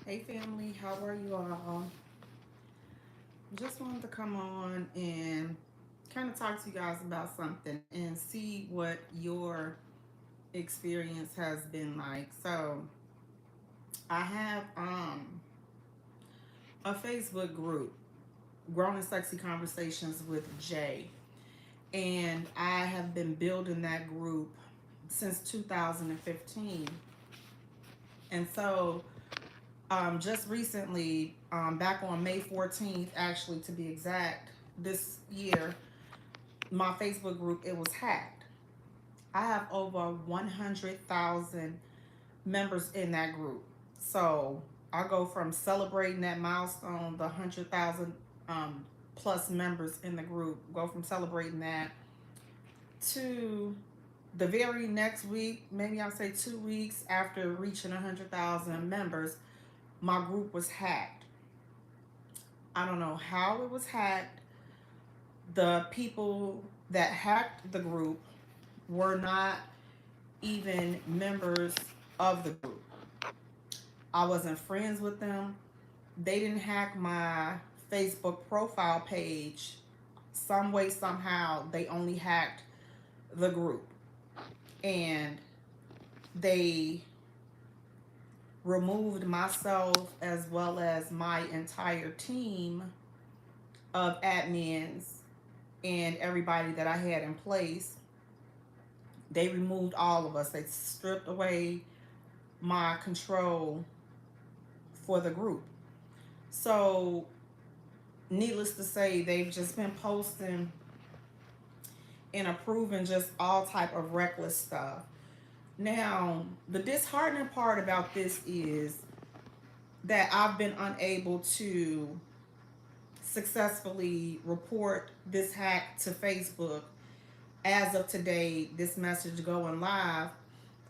Hey family, how are you all? Just wanted to come on and kind of talk to you guys about something and see what your experience has been like. So, I have a Facebook group, Grown and Sexy Conversations with Jay, and I have been building that group since 2015. And so, just recently, back on May 14th, actually to be exact, this year, my Facebook group, it was hacked. I have over 100,000 members in that group. So I go from celebrating that milestone, the 100,000 plus members in the group, go from celebrating that to the very next week, maybe I'll say 2 weeks after reaching 100,000 members, my group was hacked. I don't know how it was hacked. The people that hacked the group were not even members of the group. I wasn't friends with them. They didn't hack my Facebook profile page. Some way, somehow, they only hacked the group. And they removed myself as well as my entire team of admins and everybody that I had in place. They removed all of us. They stripped away my control for the group. So, needless to say, they've just been posting and approving just all type of reckless stuff. Now, the disheartening part about this is that I've been unable to successfully report this hack to Facebook as of today, this message going live.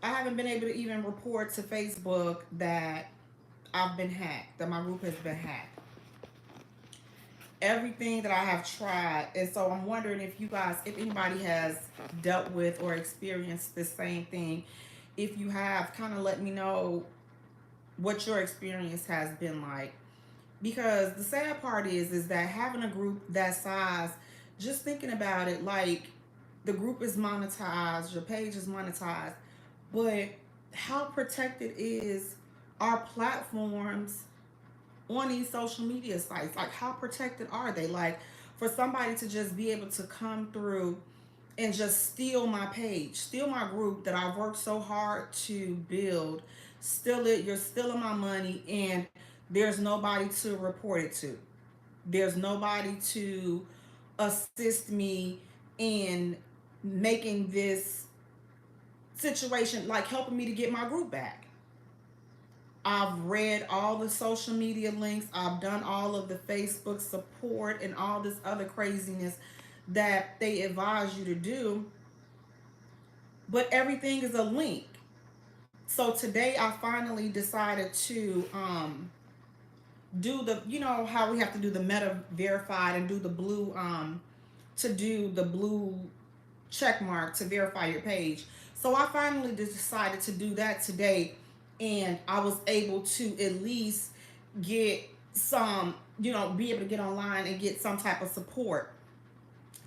I haven't been able to even report to Facebook that I've been hacked, that my group has been hacked. Everything that I have tried, and so I'm wondering if you guys, if anybody has dealt with or experienced the same thing. If you have, kind of let me know what your experience has been like. Because the sad part is that having a group that size, just thinking about it, like the group is monetized, your page is monetized, but how protected is our platforms on these social media sites? Like, how protected are they? Like, for somebody to just be able to come through and just steal my page, steal my group that I've worked so hard to build, steal it, you're stealing my money, and there's nobody to report it to. There's nobody to assist me in making this situation, like helping me to get my group back. I've read all the social media links. I've done all of the Facebook support and all this other craziness that they advise you to do. But everything is a link. So today I finally decided to do the, you know how we have to do the meta verified and do the blue to do the blue check mark to verify your page. So I finally decided to do that today, and I was able to at least get some, be able to get online and get some type of support,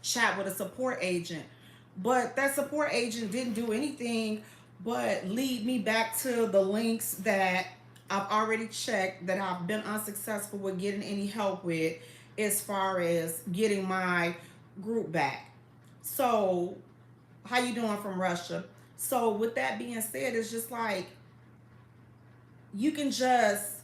chat with a support agent. But that support agent didn't do anything but lead me back to the links that I've already checked, that I've been unsuccessful with getting any help with, as far as getting my group back. So, how you doing from Russia? So, with that being said, it's just like you can just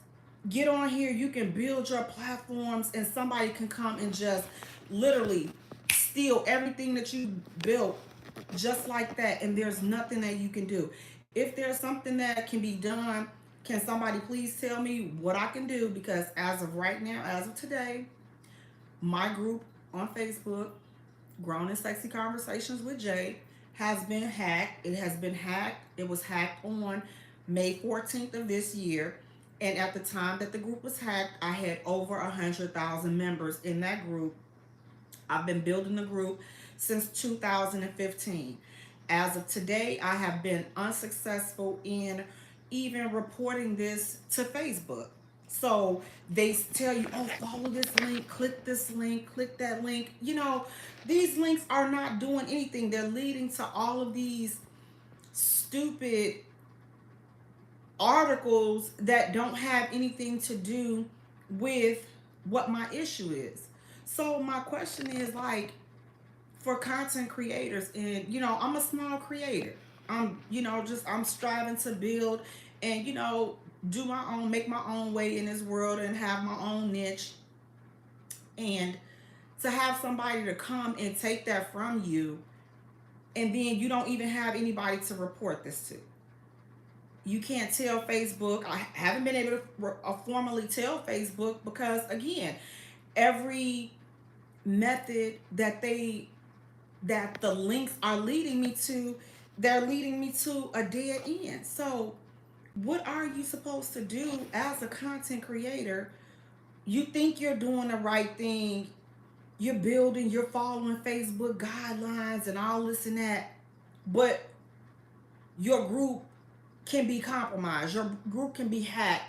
get on here, you can build your platforms, and somebody can come and just literally steal everything that you built just like that, and there's nothing that you can do. If there's something that can be done, can somebody please tell me what I can do? Because as of right now, as of today, my group on Facebook, Grown and Sexy Conversations with Jay, has been hacked. It has been hacked. It was hacked on May 14th of this year. And at the time that the group was hacked, I had over 100,000 members in that group. I've been building the group since 2015. As of today, I have been unsuccessful in even reporting this to Facebook. So they tell you, oh, follow this link, click that link. You know, these links are not doing anything. They're leading to all of these stupid articles that don't have anything to do with what my issue is. So my question is like, for content creators, and you know, I'm a small creator. I'm striving to build and do my own, make my own way in this world and have my own niche. And to have somebody to come and take that from you, and then you don't even have anybody to report this to. You can't tell Facebook. I haven't been able to formally tell Facebook because, again, every method that the links are leading me to, they're leading me to a dead end. So, what are you supposed to do as a content creator? You think you're doing the right thing. You're building, you're following Facebook guidelines and all this and that. But your group can be compromised. Your group can be hacked.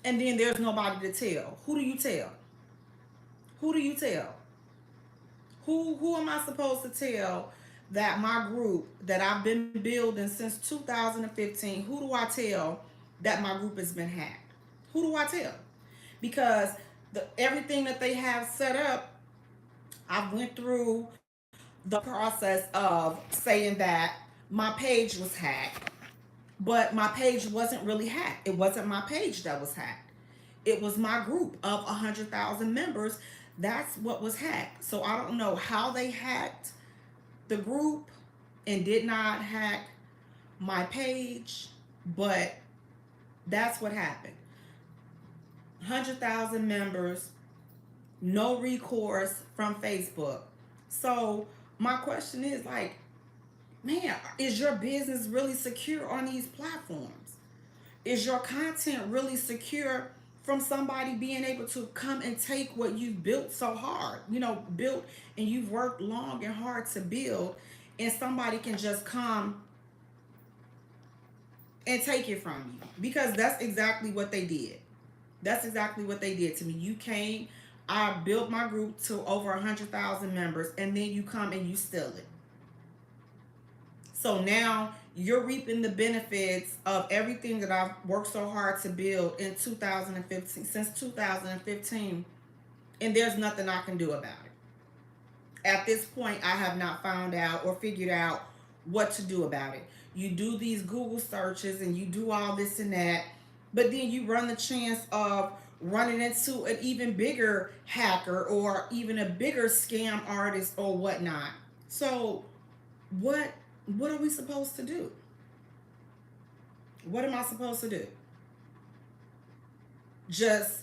And then there's nobody to tell. Who do you tell? Who do you tell? Who am I supposed to tell that my group that I've been building since 2015, who do I tell that my group has been hacked? Who do I tell? Because everything that they have set up, I went through the process of saying that my page was hacked, but my page wasn't really hacked. It wasn't my page that was hacked. It was my group of 100,000 members. That's what was hacked. So I don't know how they hacked the group and did not hack my page, but that's what happened. 100,000 members, no recourse from Facebook. So my question is like, man, is your business really secure on these platforms? Is your content really secure from somebody being able to come and take what you've built so hard? Built and you've worked long and hard to build, and somebody can just come and take it from you. Because that's exactly what they did. That's exactly what they did to me. You came, I built my group to over 100,000 members, and then you come and you steal it. So now you're reaping the benefits of everything that I've worked so hard to build in 2015, since 2015, and there's nothing I can do about it. At this point, I have not found out or figured out what to do about it. You do these Google searches and you do all this and that, but then you run the chance of running into an even bigger hacker or even a bigger scam artist or whatnot. So what are we supposed to do? What am I supposed to do? Just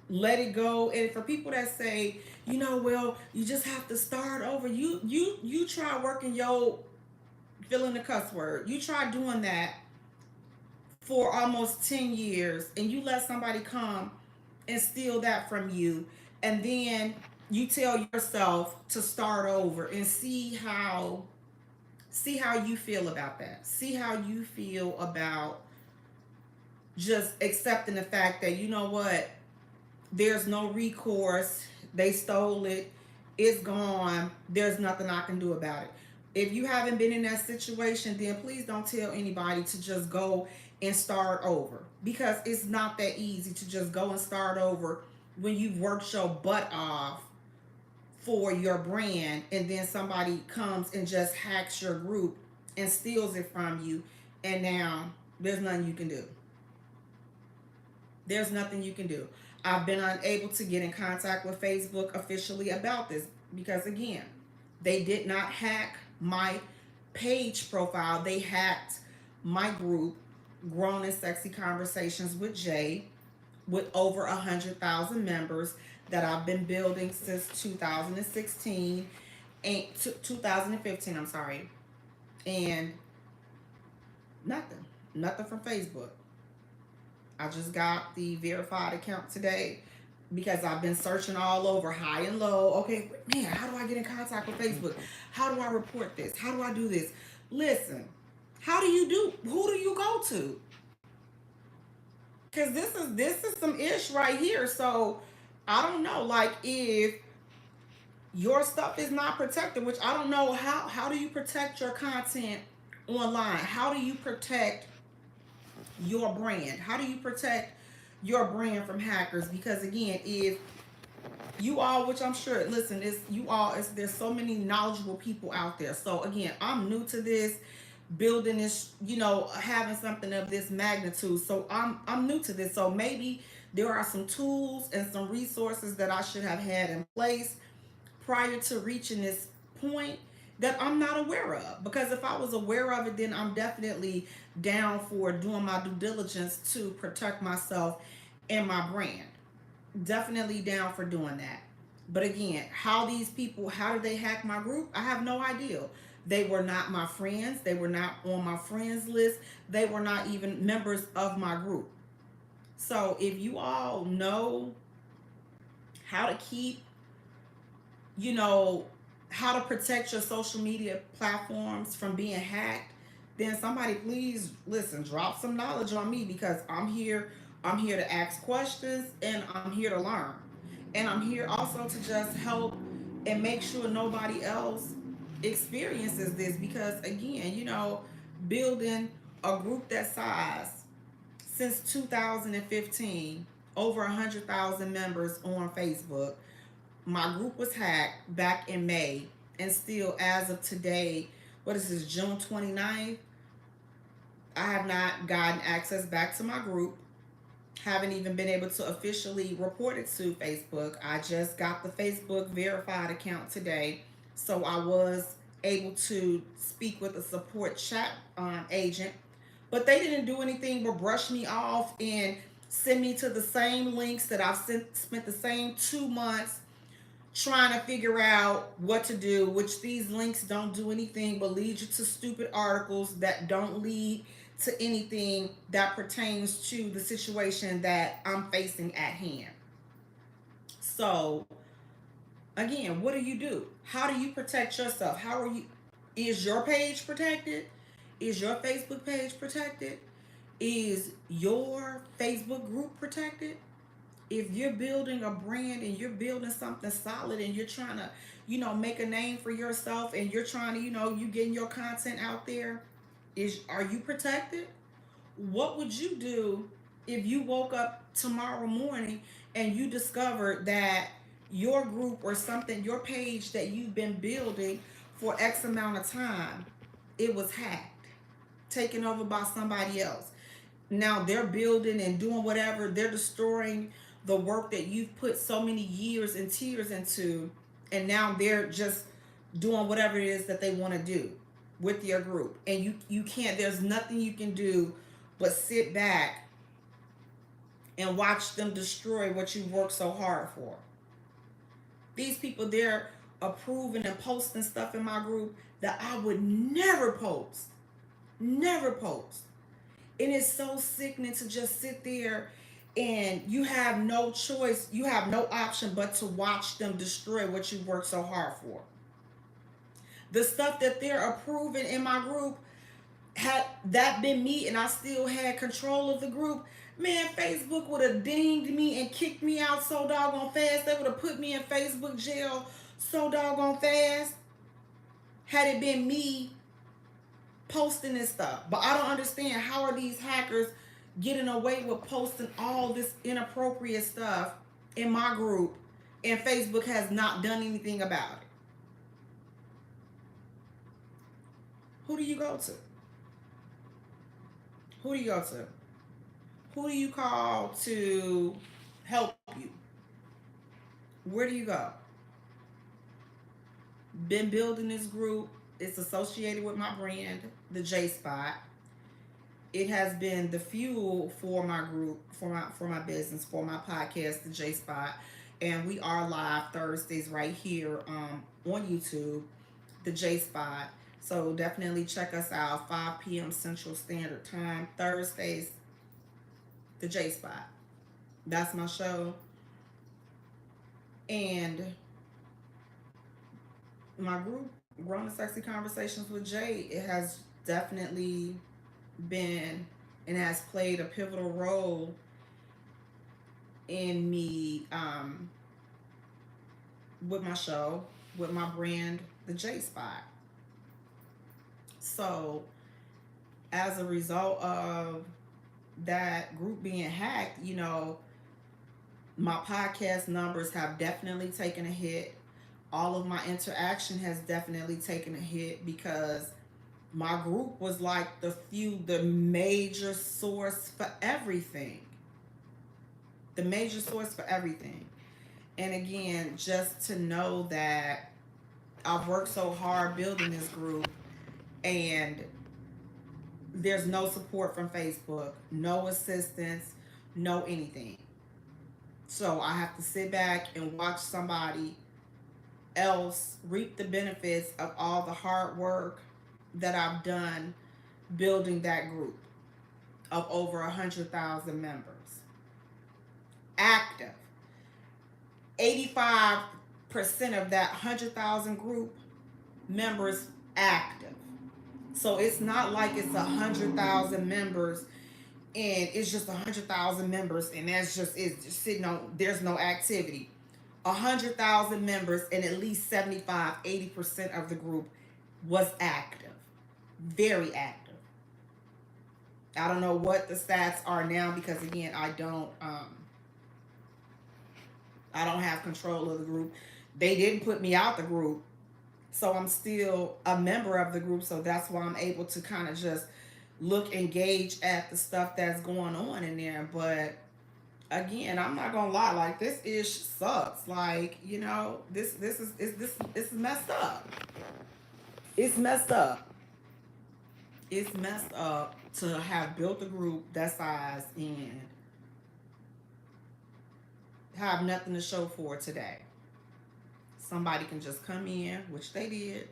let it go. And for people that say, well, you just have to start over. You try working your fill in the cuss word. You try doing that for almost 10 years and you let somebody come and steal that from you, and then you tell yourself to start over and see how you feel about that. See how you feel about just accepting the fact that, you know what, there's no recourse. They stole it. It's gone. There's nothing I can do about it. If you haven't been in that situation, then please don't tell anybody to just go and start over, because it's not that easy to just go and start over when you've worked your butt off for your brand, and then somebody comes and just hacks your group and steals it from you, and now there's nothing you can do. There's nothing you can do. I've been unable to get in contact with Facebook officially about this because, again, they did not hack my page profile. They hacked my group, Grown and Sexy Conversations with Jay, with over 100,000 members that I've been building since 2016 and 2015, I'm sorry. And nothing from Facebook. I just got the verified account today because I've been searching all over, high and low. Okay, man, how do I get in contact with Facebook? How do I report this? How do I do this? Listen, who do you go to? Cause this is some ish right here. So I don't know, like if your stuff is not protected, which I don't know how do you protect your content online? How do you protect your brand? How do you protect your brand from hackers? Because again, if you all, which I'm sure, listen, it's you all, it's, there's so many knowledgeable people out there. So again, I'm new to this, building this, having something of this magnitude. So I'm new to this. So maybe there are some tools and some resources that I should have had in place prior to reaching this point that I'm not aware of. Because if I was aware of it, then I'm definitely down for doing my due diligence to protect myself and my brand. Definitely down for doing that. But again, how did they hack my group? I have no idea. They were not my friends. They were not on my friends list. They were not even members of my group. So if you all know how to keep, you know, how to protect your social media platforms from being hacked, then somebody please listen, drop some knowledge on me because I'm here to ask questions and I'm here to learn. And I'm here also to just help and make sure nobody else experiences this because again, building a group that size since 2015, over 100,000 members on Facebook. My group was hacked back in May, and still, as of today, what is this, June 29th? I have not gotten access back to my group. Haven't even been able to officially report it to Facebook. I just got the Facebook verified account today, so I was able to speak with a support chat agent, but they didn't do anything but brush me off and send me to the same links that I've spent the same 2 months trying to figure out what to do, which these links don't do anything but lead you to stupid articles that don't lead to anything that pertains to the situation that I'm facing at hand. So, again, what do you do? How do you protect yourself? How are you? Is your page protected? Is your Facebook page protected? Is your Facebook group protected? If you're building a brand and you're building something solid and you're trying to, make a name for yourself and you're trying to, you getting your content out there, are you protected? What would you do if you woke up tomorrow morning and you discovered that your group or something, your page that you've been building for X amount of time, it was hacked, taken over by somebody else? Now they're building and doing whatever, they're destroying the work that you've put so many years and tears into, and now they're just doing whatever it is that they want to do with your group, and you can't, there's nothing you can do but sit back and watch them destroy what you worked so hard for. These people, they're approving and posting stuff in my group that I would never post. Never post. And it's so sickening to just sit there and you have no choice, you have no option but to watch them destroy what you worked so hard for. The stuff that they're approving in my group, had that been me and I still had control of the group, man, Facebook would have dinged me and kicked me out so doggone fast. They would have put me in Facebook jail so doggone fast had it been me posting this stuff. But I don't understand, how are these hackers getting away with posting all this inappropriate stuff in my group and Facebook has not done anything about it? Who do you go to? Who do you go to? Who do you call to help you? Where do you go? Been building this group. It's associated with my brand, the J Spot. It has been the fuel for my group, for my business, for my podcast, the J Spot. And we are live Thursdays right here on YouTube, the J Spot. So definitely check us out, 5 p.m. Central Standard Time, Thursdays, the J Spot. That's my show. And my group, Grown and Sexy Conversations with Jay, it has definitely been and has played a pivotal role in me with my show, with my brand, the J Spot. So as a result of that group being hacked, my podcast numbers have definitely taken a hit. All of my interaction has definitely taken a hit because my group was like the major source for everything. The major source for everything. And again, just to know that I've worked so hard building this group and there's no support from Facebook, no assistance, no anything. So I have to sit back and watch somebody else reap the benefits of all the hard work that I've done building that group of over 100,000 members. Active. 85% of that 100,000 group members active. So it's not like it's 100,000 members and it's just 100,000 members and it's just sitting on, there's no activity. 100,000 members and at least 75-80% of the group was active, very active. I don't know what the stats are now because again I don't have control of the group. They didn't put me out the group, so I'm still a member of the group, so that's why I'm able to kind of just look and gauge at the stuff that's going on in there. But again, I'm not gonna lie, like this ish sucks. Like, this is messed up. It's messed up. It's messed up to have built a group that size and have nothing to show for today. Somebody can just come in, which they did,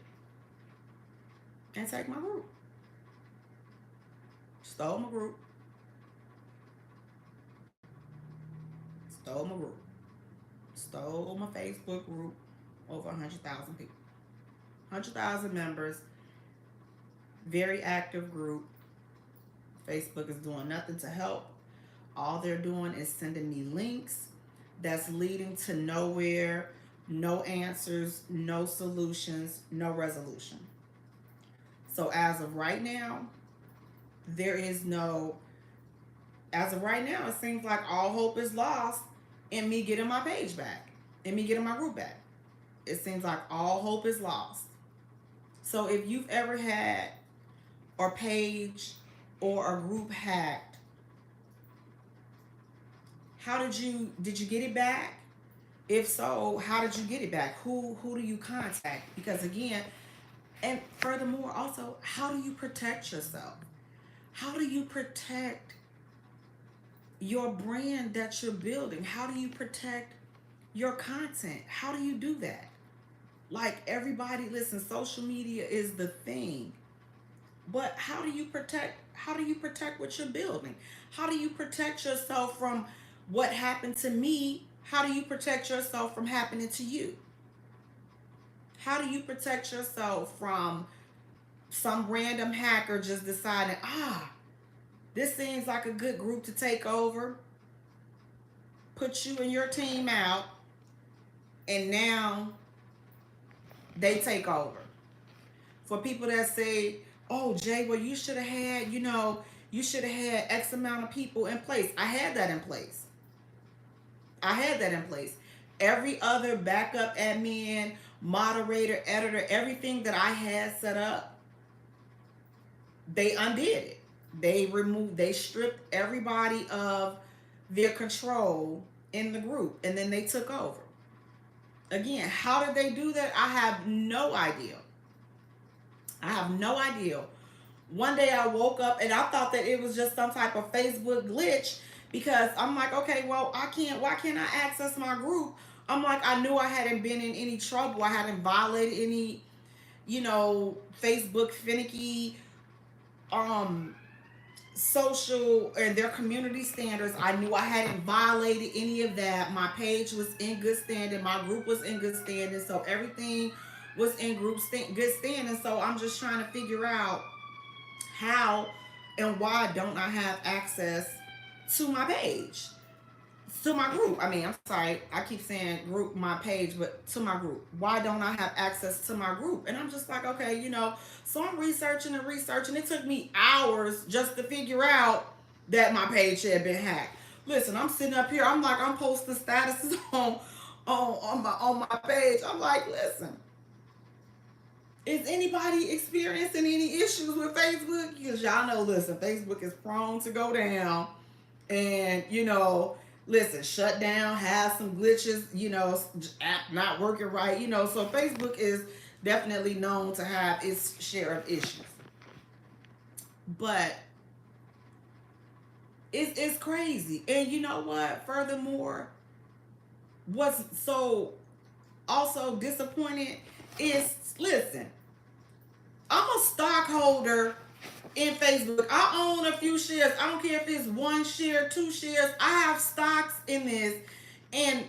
and take my group. Stole my group. Stole my group. Stole my Facebook group. Over 100,000 people. 100,000 members. Very active group. Facebook is doing nothing to help. All they're doing is sending me links that's leading to nowhere, no answers, no solutions, no resolution. So as of right now, it seems like all hope is lost in me getting my page back, in me getting my group back. It seems like all hope is lost. So if you've ever had a page or a group hacked, did you get it back? If so, how did you get it back? Who do you contact? Because again, and furthermore, also, how do you protect yourself? How do you protect your brand that you're building? How do you protect your content? How do you do that? Like everybody, listen, social media is the thing. But how do you protect what you're building? How do you protect yourself from what happened to me? How do you protect yourself from happening to you? How do you protect yourself from some random hacker just deciding, this seems like a good group to take over, put you and your team out, and now they take over? For people that say, oh, Jay, well, you should have had, X amount of people in place. I had that in place. Every other backup admin, moderator, editor, everything that I had set up, they undid it. They stripped everybody of their control in the group, and then they took over. Again, how did they do that? I have no idea. One day I woke up and I thought that it was just some type of Facebook glitch because I'm like, okay, well, why can't I access my group? I'm like, I knew I hadn't been in any trouble. I hadn't violated any, Facebook finicky, social and their community standards. I knew I hadn't violated any of that. My page was in good standing. My group was in good standing. So everything was in good standing. So I'm just trying to figure out how and why don't I have access to my page. to my group. I mean, I'm sorry, I keep saying group, my page, but to my group. Why don't I have access to my group? And I'm just like, okay, so I'm researching and researching. It took me hours just to figure out that my page had been hacked. Listen, I'm sitting up here, I'm like, I'm posting statuses on my page. I'm like, listen, is anybody experiencing any issues with Facebook? Because y'all know, listen, Facebook is prone to go down. And, listen, shut down, have some glitches, app not working right. So Facebook is definitely known to have its share of issues. But it's crazy. And you know what? Furthermore, what's so also disappointing is, listen, I'm a stockholder in Facebook. I own a few shares. I don't care if it's one share, two shares. I have stocks in this. And,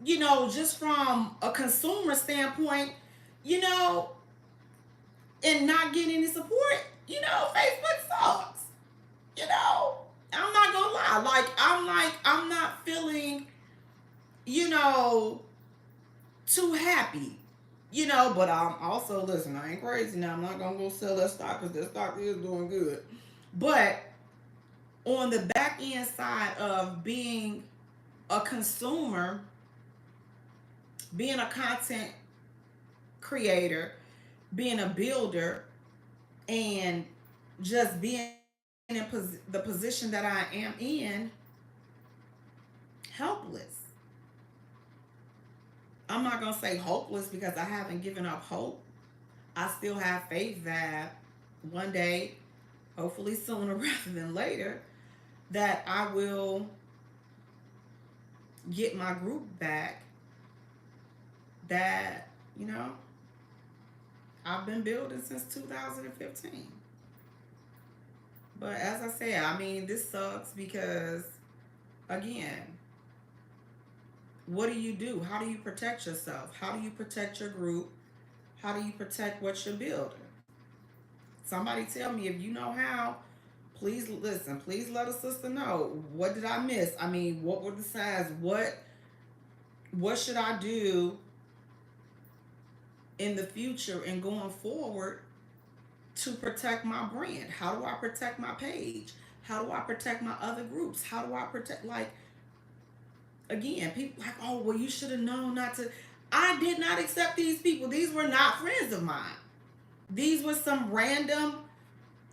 just from a consumer standpoint, you know, and not getting any support, Facebook sucks. I'm not gonna lie. I'm not feeling, you know, too happy. But I'm also, listen, I ain't crazy now. I'm not gonna go sell that stock because that stock is doing good. But on the back end side of being a consumer, being a content creator, being a builder, and just being in the position that I am in, helpless. I'm not going to say hopeless because I haven't given up hope. I still have faith that one day, hopefully sooner rather than later, that I will get my group back that, I've been building since 2015. But as I said, I mean, this sucks because, again, what do you do? How do you protect yourself? How do you protect your group? How do you protect what you're building? Somebody tell me if you know how. Please listen. Please let a sister know. What did I miss? I mean, what were the signs? What should I do in the future and going forward to protect my brand? How do I protect my page? How do I protect my other groups? How do I protect, like, again, people like, oh, well, you should have known not to. I did not accept these people. These were not friends of mine. These were some random.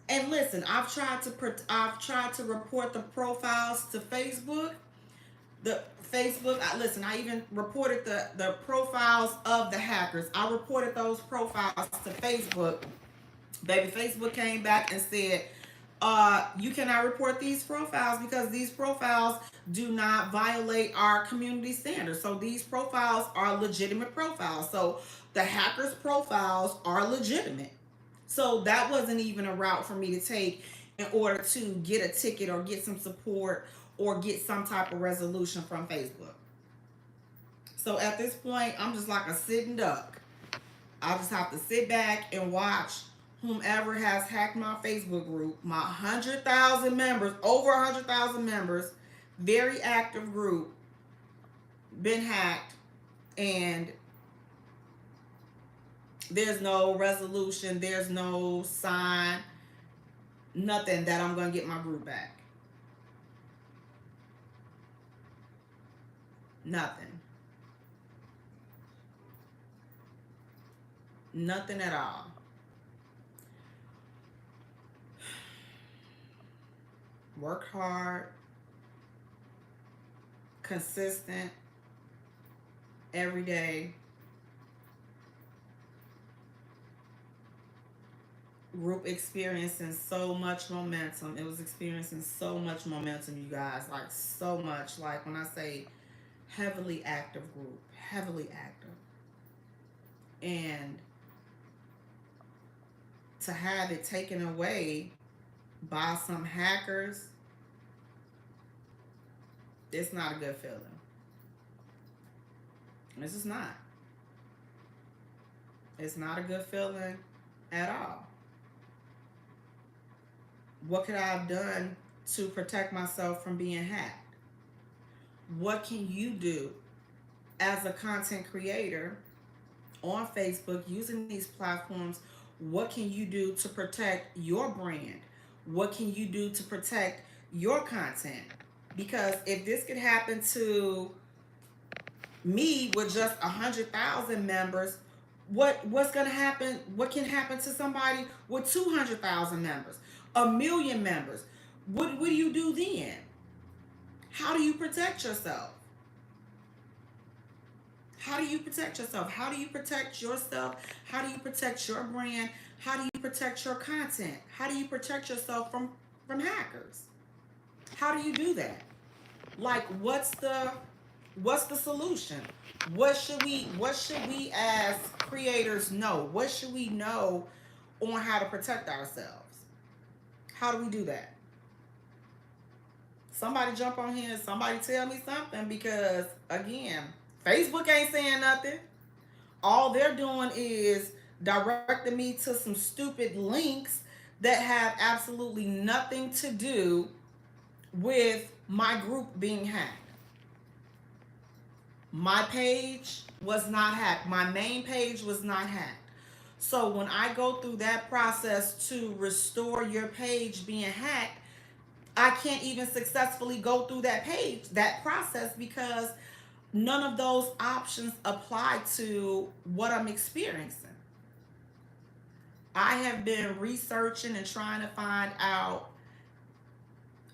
And listen, I've tried to report the profiles to Facebook. The Facebook, I even reported the profiles of the hackers. I reported those profiles to Facebook. Baby, Facebook came back and said, you cannot report these profiles because these profiles do not violate our community standards. So these profiles are legitimate profiles. So the hackers' profiles are legitimate. So that wasn't even a route for me to take in order to get a ticket or get some support or get some type of resolution from Facebook. So at this point, I'm just like a sitting duck. I just have to sit back and watch whomever has hacked my Facebook group, my 100,000 members, over 100,000 members, very active group, been hacked, and there's no resolution, there's no sign, nothing that I'm going to get my group back. Nothing. Nothing at all. Work hard, consistent, every day. Group experiencing so much momentum. It was experiencing so much momentum, you guys. Like, so much. Like, when I say heavily active group, heavily active. And to have it taken away by some hackers, it's not a good feeling. It's just not. It's not a good feeling at all. What could I have done to protect myself from being hacked? What can you do as a content creator on Facebook using these platforms? What can you do to protect your brand? What can you do to protect your content? Because if this could happen to me with just 100,000 members, what's gonna happen? What can happen to somebody with 200,000 members, 1 million members? What do you do then? How do you protect yourself? How do you protect yourself? How do you protect yourself? How do you protect your brand? How do you protect your content? How do you protect yourself from hackers? How do you do that? Like, what's the solution? What should we as creators know? What should we know on how to protect ourselves? How do we do that? Somebody jump on here and somebody tell me something, because again, Facebook ain't saying nothing. All they're doing is directing me to some stupid links that have absolutely nothing to do with my group being hacked. My page was not hacked. My main page was not hacked. So when I go through that process to restore your page being hacked, I can't even successfully go through that process, because none of those options apply to what I'm experiencing. I have been researching and trying to find out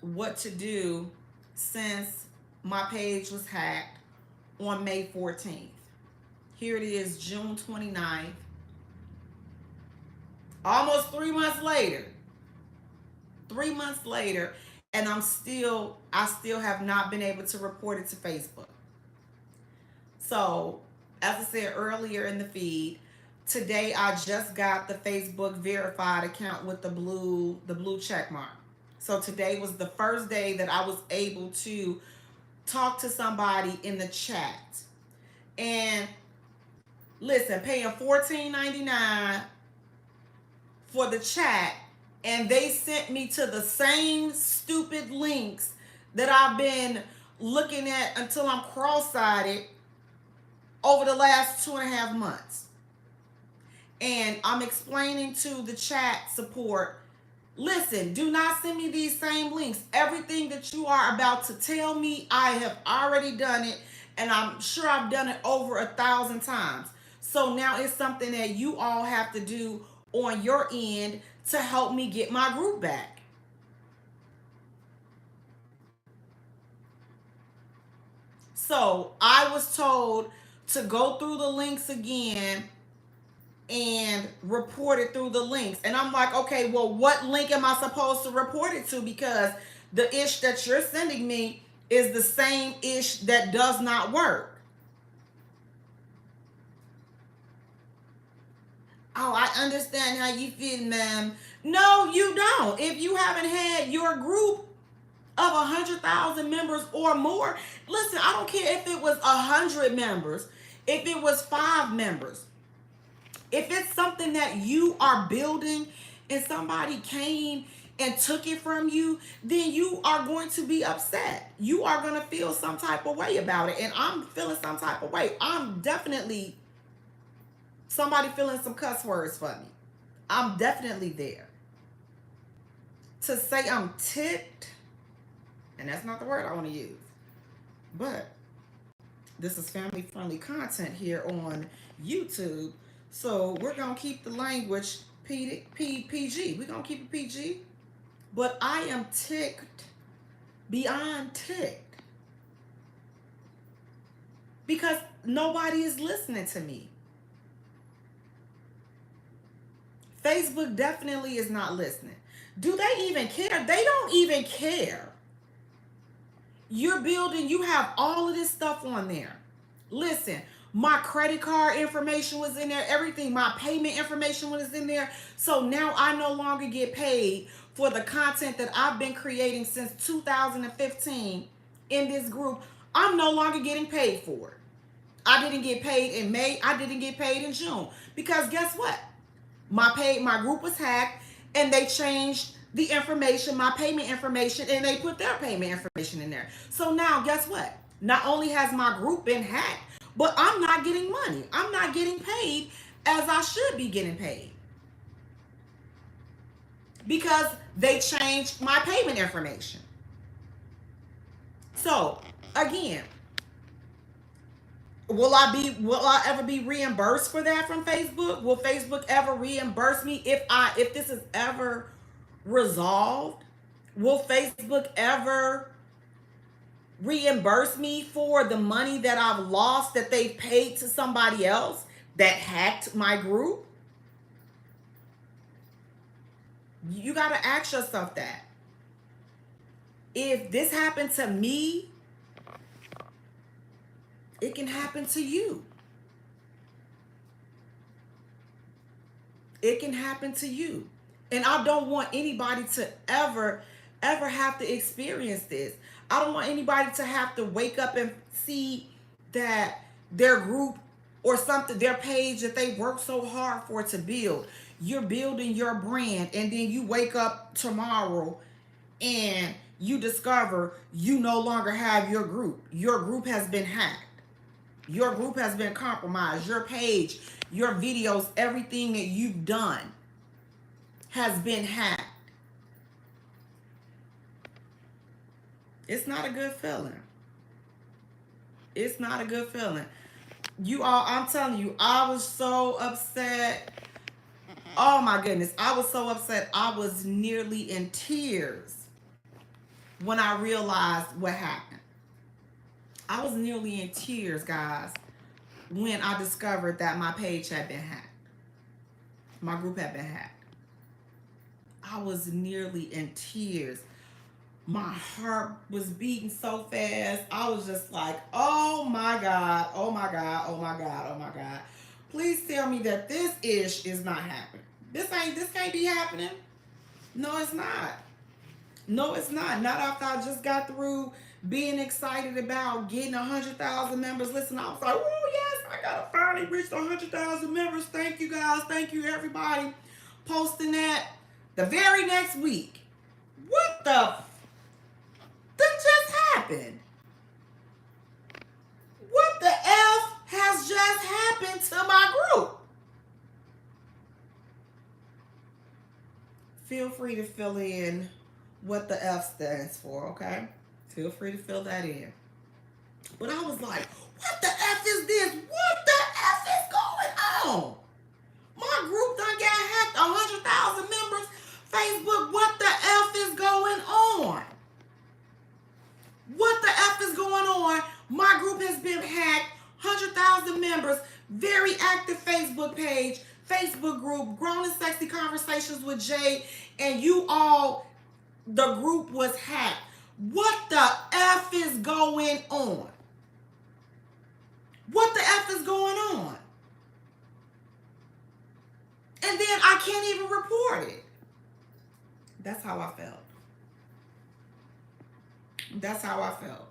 what to do since my page was hacked on May 14th. Here it is, June 29th. Almost 3 months later. 3 months later, and I still have not been able to report it to Facebook. So, as I said earlier in the feed, today I just got the Facebook verified account with the blue check mark. So today was the first day that I was able to talk to somebody in the chat. And listen, paying $14.99 for the chat, and they sent me to the same stupid links that I've been looking at until I'm cross-eyed over the last 2.5 months. And I'm explaining to the chat support, listen, do not send me these same links. Everything that you are about to tell me, I have already done it, and I'm sure I've done it over 1,000 times. So now it's something that you all have to do on your end to help me get my group back. So I was told to go through the links again and report it through the links. And I'm like, okay, well, what link am I supposed to report it to? Because the ish that you're sending me is the same ish that does not work. Oh, I understand how you feel, ma'am. No, you don't. If you haven't had your group of 100,000 members or more, listen, I don't care if it was 100 members, if it was 5 members. If it's something that you are building and somebody came and took it from you, then you are going to be upset. You are going to feel some type of way about it. And I'm feeling some type of way. I'm definitely somebody feeling some cuss words for me. I'm definitely there. To say I'm ticked, and that's not the word I want to use, but this is family friendly content here on YouTube. So we're going to keep the language PG. We're going to keep it PG. But I am ticked, beyond ticked, because nobody is listening to me. Facebook definitely is not listening. Do they even care? They don't even care. You're building, you have all of this stuff on there. Listen, my credit card information was in there, everything, my payment information was in there. So now I no longer get paid for the content that I've been creating since 2015 in this group. I'm no longer getting paid for it. I didn't get paid in May. I didn't get paid in June. Because guess what? My group was hacked, and they changed the information, my payment information, and they put their payment information in there. So now guess what? Not only has my group been hacked, but I'm not getting money. I'm not getting paid as I should be getting paid because they changed my payment information. So, again, will I ever be reimbursed for that from Facebook? Will Facebook ever reimburse me if this is ever resolved? Will Facebook ever reimburse me for the money that I've lost that they paid to somebody else that hacked my group? You got to ask yourself that. If this happened to me, it can happen to you. It can happen to you. And I don't want anybody to ever have to experience this. I don't want anybody to have to wake up and see that their group or something, their page that they worked so hard for to build, you're building your brand, and then you wake up tomorrow and you discover you no longer have your group. Your group has been hacked. Your group has been compromised. Your page, your videos, everything that you've done has been hacked. It's not a good feeling. It's not a good feeling. You all, I'm telling you, I was so upset. Oh my goodness. I was so upset. I was nearly in tears when I realized what happened. I was nearly in tears, guys, when I discovered that my page had been hacked. My group had been hacked. I was nearly in tears. My heart was beating so fast. I was just like, oh my God, oh my God, oh my God, oh my God. Please tell me that this ish is not happening. This can't be happening. No, it's not. No, it's not. Not after I just got through being excited about getting 100,000 members. Listen, I was like, oh yes, I gotta finally reach 100,000 members. Thank you guys. Thank you everybody. Posting that the very next week. What the just happened? What the F has just happened to my group? Feel free to fill in what the F stands for, okay? Feel free to fill that in. But I was like, what the F is this? What the F is going on? My group done got hacked, 100,000 members. Facebook, what the F is going on? What the F is going on? My group has been hacked, 100,000 members, very active Facebook page, Facebook group, Grown and Sexy Conversations with Jay, and you all, the group was hacked. What the F is going on? What the F is going on? And then I can't even report it. That's how I felt. That's how I felt.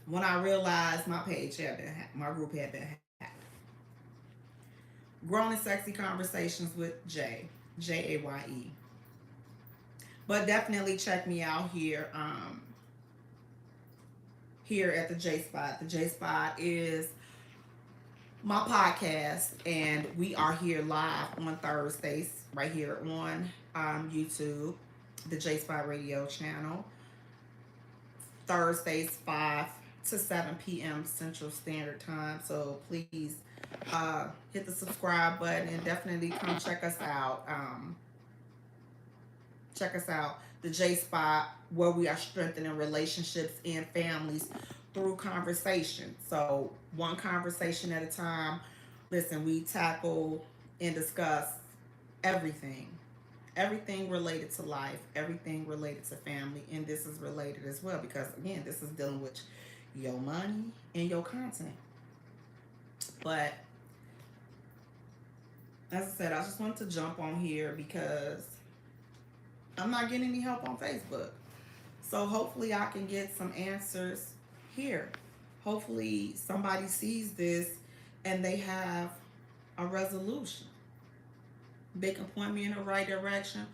When I realized my page had been hacked, my group had been hacked. Grown and Sexy Conversations with Jay, Jaye. But definitely check me out here, here at the J Spot. The J Spot is my podcast, and we are here live on Thursdays, right here on YouTube, the J Spot Radio channel. Thursdays, 5 to 7 p.m. Central Standard Time. So please hit the subscribe button and definitely come check us out. Check us out, the J Spot, where we are strengthening relationships and families through conversation. So one conversation at a time. Listen, we tackle and discuss everything. Everything related to life, everything related to family, and this is related as well because, again, this is dealing with your money and your content. But as I said, I just wanted to jump on here because I'm not getting any help on Facebook. So hopefully I can get some answers here. Hopefully somebody sees this and they have a resolution. They can point me in the right direction,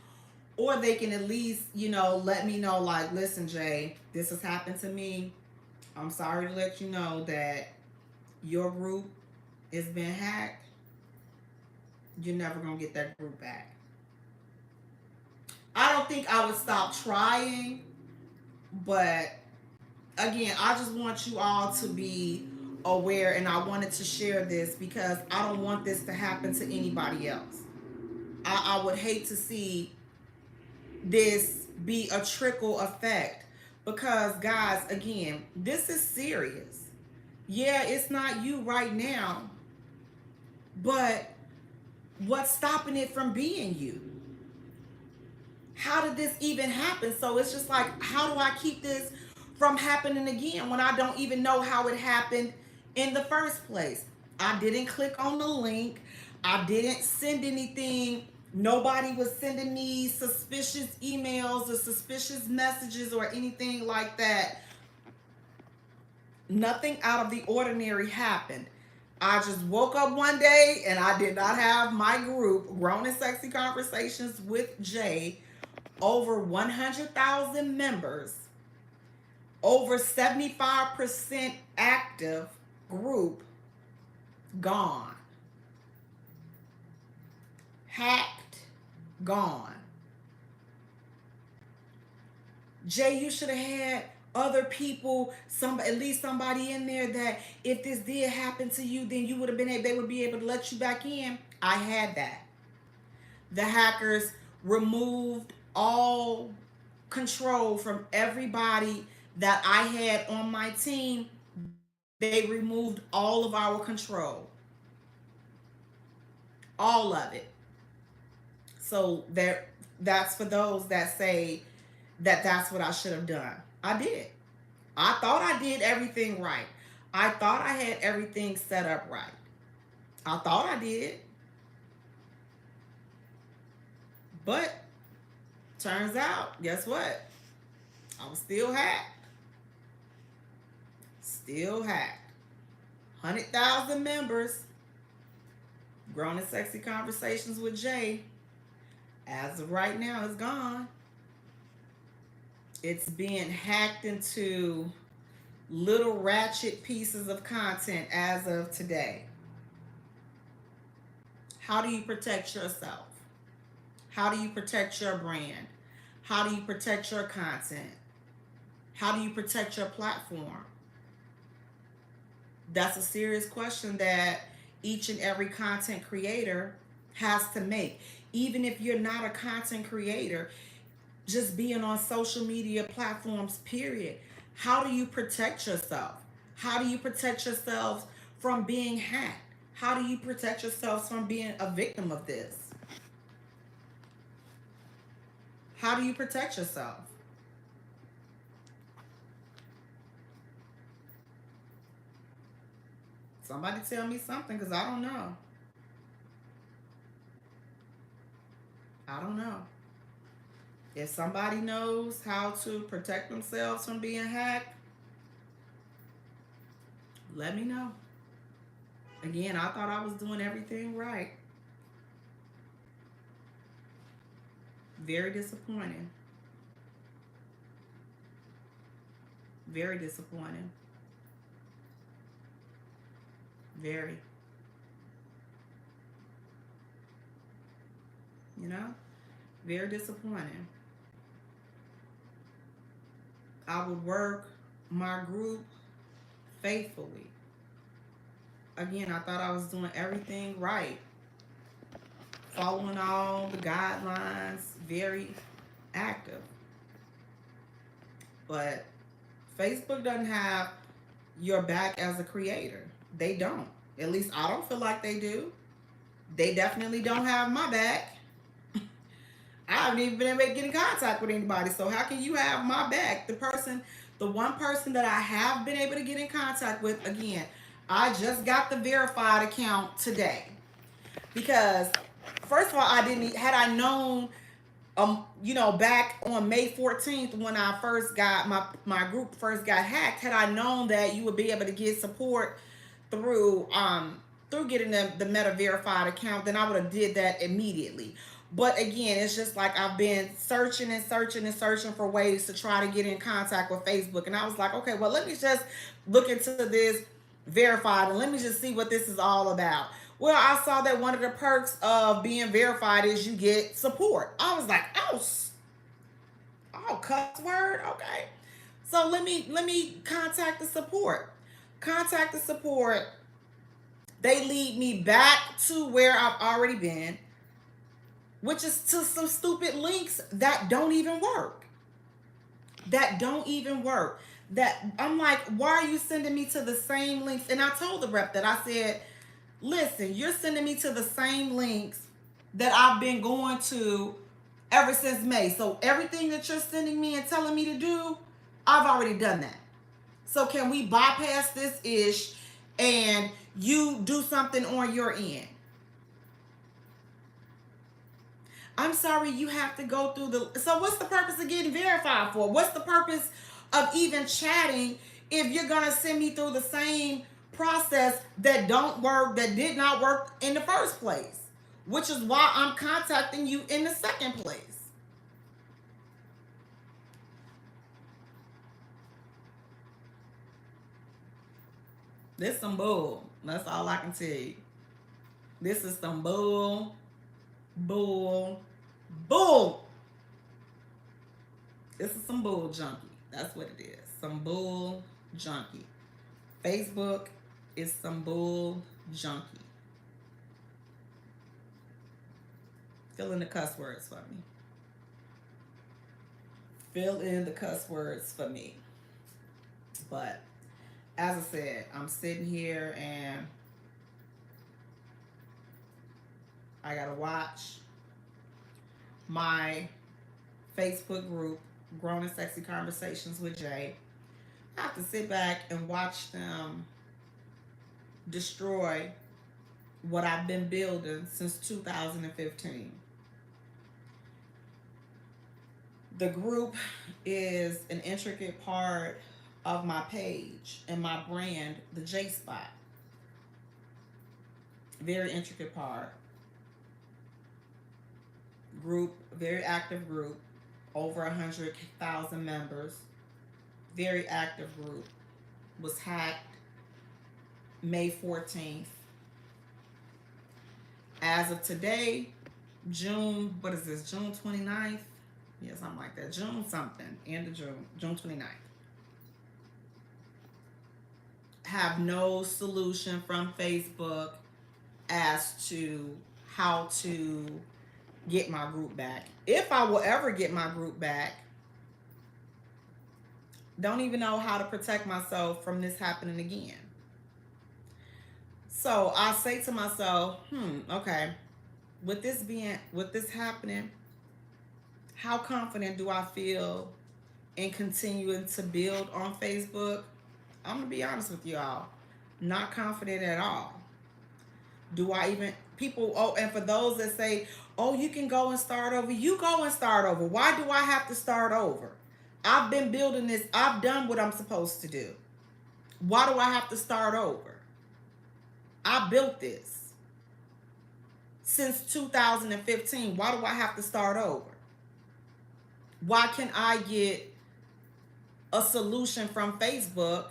or they can at least, you know, let me know, like, listen, Jay, this has happened to me. I'm sorry to let you know that your group is being hacked. You're never gonna get that group back. I don't think I would stop trying, but again, I just want you all to be aware, and I wanted to share this because I don't want this to happen to anybody else. I would hate to see this be a trickle effect because, guys, again, this is serious. Yeah, it's not you right now, but what's stopping it from being you? How did this even happen? So it's just like, how do I keep this from happening again when I don't even know how it happened in the first place? I didn't click on the link. I didn't send anything. Nobody was sending me suspicious emails or suspicious messages or anything like that. Nothing out of the ordinary happened. I just woke up one day and I did not have my group, Grown and Sexy Conversations with Jay, over 100,000 members, over 75% active group, gone. Hacked, gone. Jay, you should have had other people, at least somebody in there that if this did happen to you, then you would have been able, they would be able to let you back in. I had that. The hackers removed all control from everybody that I had on my team. They removed all of our control. All of it. So that's for those that say that that's what I should have done. I did. I thought I did everything right. I thought I had everything set up right. I thought I did. But turns out, guess what? I was still hacked. Still hacked. 100,000 members. Grown and Sexy Conversations with Jay. As of right now, it's gone. It's being hacked into little ratchet pieces of content as of today. How do you protect yourself? How do you protect your brand? How do you protect your content? How do you protect your platform? That's a serious question that each and every content creator has to make. Even if you're not a content creator, just being on social media platforms, period. How do you protect yourself? How do you protect yourselves from being hacked? How do you protect yourselves from being a victim of this? How do you protect yourself? Somebody tell me something because I don't know. I don't know. If somebody knows how to protect themselves from being hacked, let me know. Again, I thought I was doing everything right. Very disappointing. Very disappointing. Very. You know? Very disappointing. I would work my group faithfully. Again, I thought I was doing everything right. Following all the guidelines, very active. But Facebook doesn't have your back as a creator. They don't. At least I don't feel like they do. They definitely don't have my back. I haven't even been able to get in contact with anybody. So how can you have my back? The one person that I have been able to get in contact with, again, I just got the verified account today. Because first of all, had I known back on May 14th when I first got my group first got hacked, had I known that you would be able to get support through getting the Meta verified account, then I would have did that immediately. But again, it's just like I've been searching and searching and searching for ways to try to get in contact with Facebook. And I was like, okay, well, let me just look into this verified and let me just see what this is all about. Well, I saw that one of the perks of being verified is you get support. I was like, oh, cuss word, okay. So let me contact the support. Contact the support. They lead me back to where I've already been, which is to some stupid links that don't even work. That don't even work. That I'm like, why are you sending me to the same links? And I told the rep that I said, listen, you're sending me to the same links that I've been going to ever since May. So everything that you're sending me and telling me to do, I've already done that. So can we bypass this ish and you do something on your end? I'm sorry, you have to go through the... So what's the purpose of getting verified for? What's the purpose of even chatting if you're going to send me through the same process that don't work, that did not work in the first place? Which is why I'm contacting you in the second place. This some bull. That's all I can tell you. This is some bull. This is some bull junkie. That's what it is. Some bull junkie. Facebook is some bull junkie. Fill in the cuss words for me. Fill in the cuss words for me. But as I said, I'm sitting here and I gotta watch my Facebook group, Grown and Sexy Conversations with Jay. I have to sit back and watch them destroy what I've been building since 2015. The group is an intricate part of my page and my brand, the J Spot. Very intricate part. Group, very active group, over 100,000 members. Very active group. Was hacked May 14th. As of today, June, what is this, June 29th? Yeah, something like that. June something, end of June, June 29th. Have no solution from Facebook as to how to get my group back. If I will ever get my group back, don't even know how to protect myself from this happening again. So I say to myself, okay, with this happening, how confident do I feel in continuing to build on Facebook? I'm gonna be honest with y'all, not confident at all. Do I even, people, and for those that say, oh, you can go and start over, you go and start over. Why do I have to start over? I've been building this, I've done what I'm supposed to do. Why do I have to start over? I built this since 2015. Why do I have to start over? Why can I get a solution from Facebook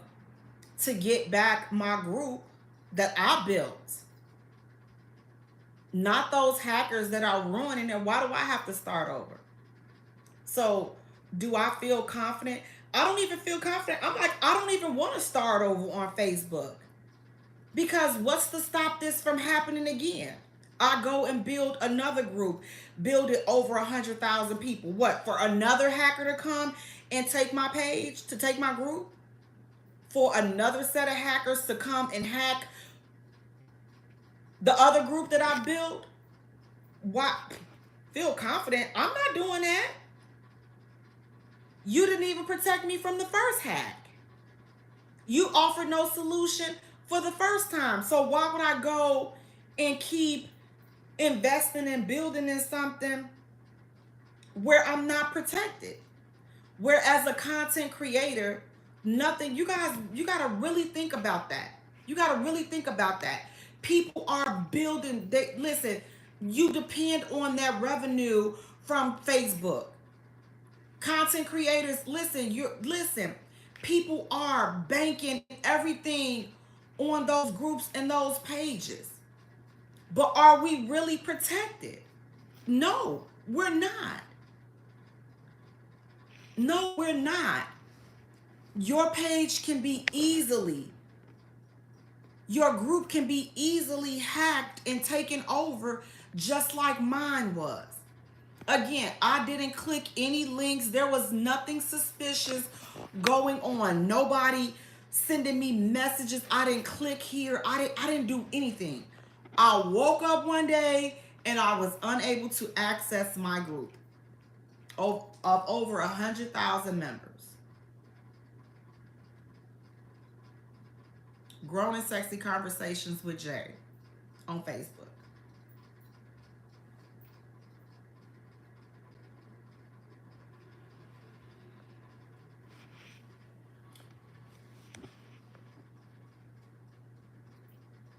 to get back my group that I built? Not those hackers that are ruining it. Why do I have to start over? So do I feel confident? I don't even feel confident. I'm like, I don't even want to start over on Facebook. Because what's to stop this from happening again? I go and build another group, build it over 100,000 people. What, for another hacker to come and take my page, to take my group? For another set of hackers to come and hack the other group that I built? Why? Feel confident? I'm not doing that. You didn't even protect me from the first hack. You offered no solution for the first time. So why would I go and keep investing and building in something where I'm not protected? Where as a content creator, nothing, you got to really think about that. You got to really think about that. People are building, listen, You depend on that revenue from Facebook. Content creators, listen, people are banking everything on those groups and those pages. But are we really protected? No, we're not. No, we're not. Your page can be easily, your group can be easily hacked and taken over just like mine was. Again, I didn't click any links. There was nothing suspicious going on. Nobody sending me messages. I didn't click here. I didn't do anything. I woke up one day and I was unable to access my group of over 100,000 members. Grown and Sexy Conversations with Jay on Facebook.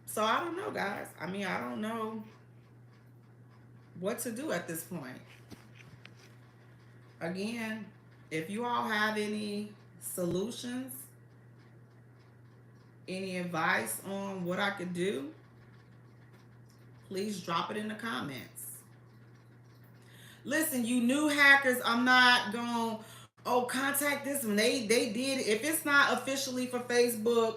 So I don't know, guys. I mean, I don't know what to do at this point. Again, if you all have any solutions, any advice on what I could do, please drop it in the comments. Listen, you new hackers, I'm not going, oh, contact this one. They did. If it's not officially for Facebook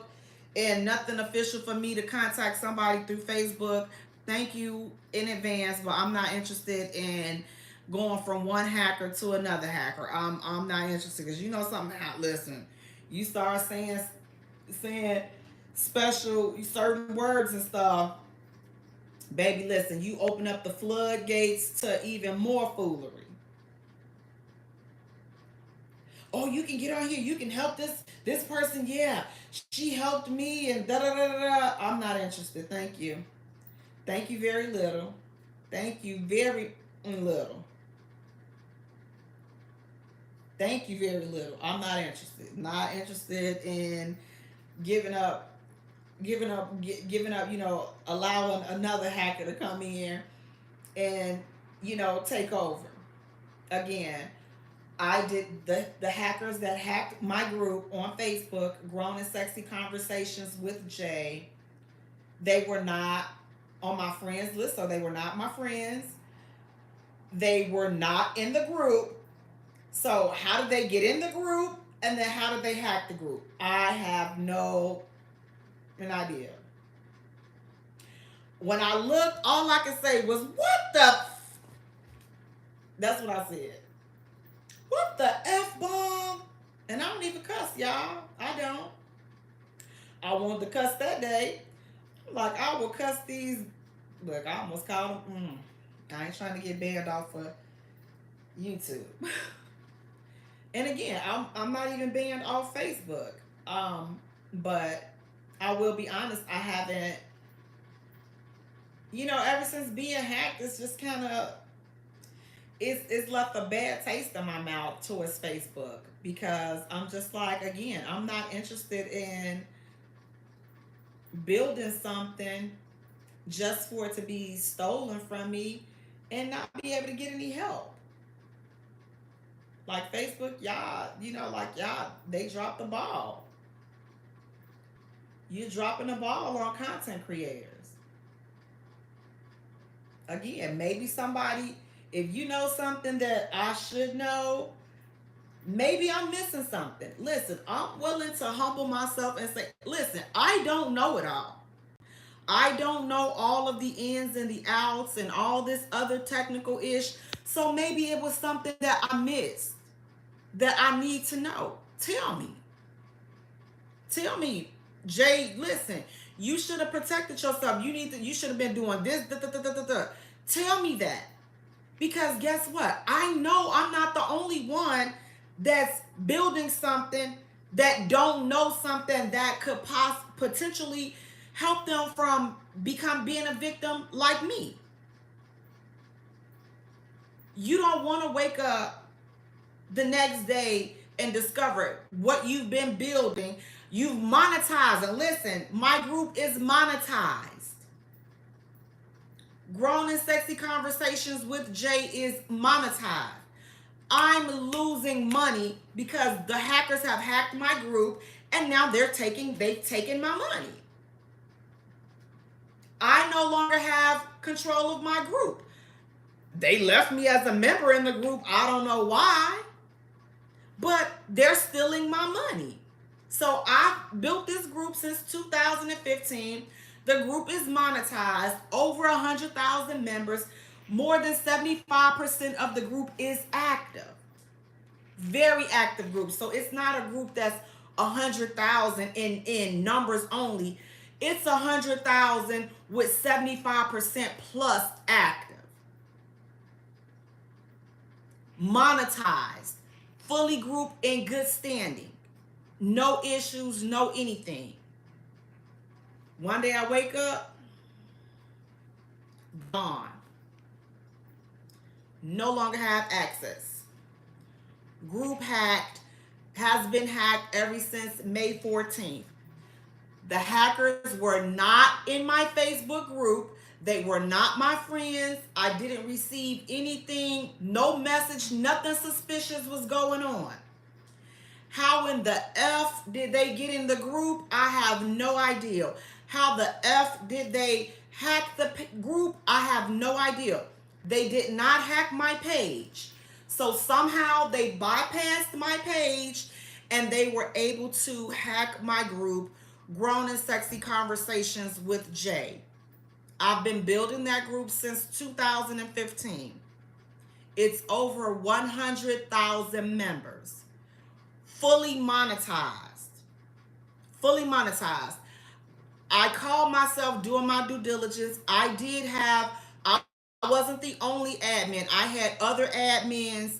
and nothing official for me to contact somebody through Facebook, thank you in advance, but I'm not interested in going from one hacker to another hacker. I'm not interested, because you know something. Listen, you start saying special certain words and stuff, baby, listen, you open up the floodgates to even more foolery. Oh, you can get on here, you can help this person. Yeah, she helped me and da da da da. I'm not interested. Thank you. Thank you very little. Thank you very little. Thank you very little. I'm not interested. Not interested in giving up giving up, allowing another hacker to come in and, take over. Again, I did the hackers that hacked my group on Facebook, Grown and Sexy Conversations with Jay. They were not on my friends list, so they were not my friends. They were not in the group. So how did they get in the group? And then how did they hack the group? I have no idea. When I looked, all I could say was, what the that's what I said. What the F-bomb? And I don't even cuss, y'all. I don't. I wanted to cuss that day. Like, I will cuss these. Look, I almost called them. I ain't trying to get banned off of YouTube. And again, I'm not even banned off Facebook. But I will be honest, I haven't, ever since being hacked, it's just kind of, it's left a bad taste in my mouth towards Facebook, because I'm just like, again, I'm not interested in building something just for it to be stolen from me and not be able to get any help. Like Facebook, y'all, y'all, they dropped the ball. You're dropping the ball on content creators. Again, maybe somebody, if you know something that I should know, maybe I'm missing something. Listen, I'm willing to humble myself and say, listen, I don't know it all. I don't know all of the ins and the outs and all this other technical ish. So maybe it was something that I missed that I need to know. Tell me. Tell me, Jay, listen, you should have protected yourself. You should have been doing this. Da, da, da, da, da, da. Tell me that. Because guess what? I know I'm not the only one that's building something that don't know something that could potentially help them from being a victim like me. You don't want to wake up the next day and discover what you've been building. You've monetized. And listen, my group is monetized. Grown and Sexy Conversations with Jay is monetized. I'm losing money because the hackers have hacked my group and now they've taken my money. I no longer have control of my group. They left me as a member in the group. I don't know why, but they're stealing my money. So I've built this group since 2015. The group is monetized, over 100,000 members. More than 75% of the group is active. Very active group. So it's not a group that's 100,000 in numbers only. It's 100,000 with 75% plus active. Monetized. Fully grouped in good standing. No issues, no anything. One day I wake up, gone. No longer have access. Group hacked, has been hacked ever since May 14th. The hackers were not in my Facebook group. They were not my friends. I didn't receive anything, no message, nothing suspicious was going on. How in the F did they get in the group? I have no idea. How the F did they hack the group? I have no idea. They did not hack my page. So somehow they bypassed my page and they were able to hack my group, Grown and Sexy Conversations with Jay. I've been building that group since 2015. It's over 100,000 members. Fully monetized. Fully monetized. I called myself doing my due diligence. I wasn't the only admin. I had other admins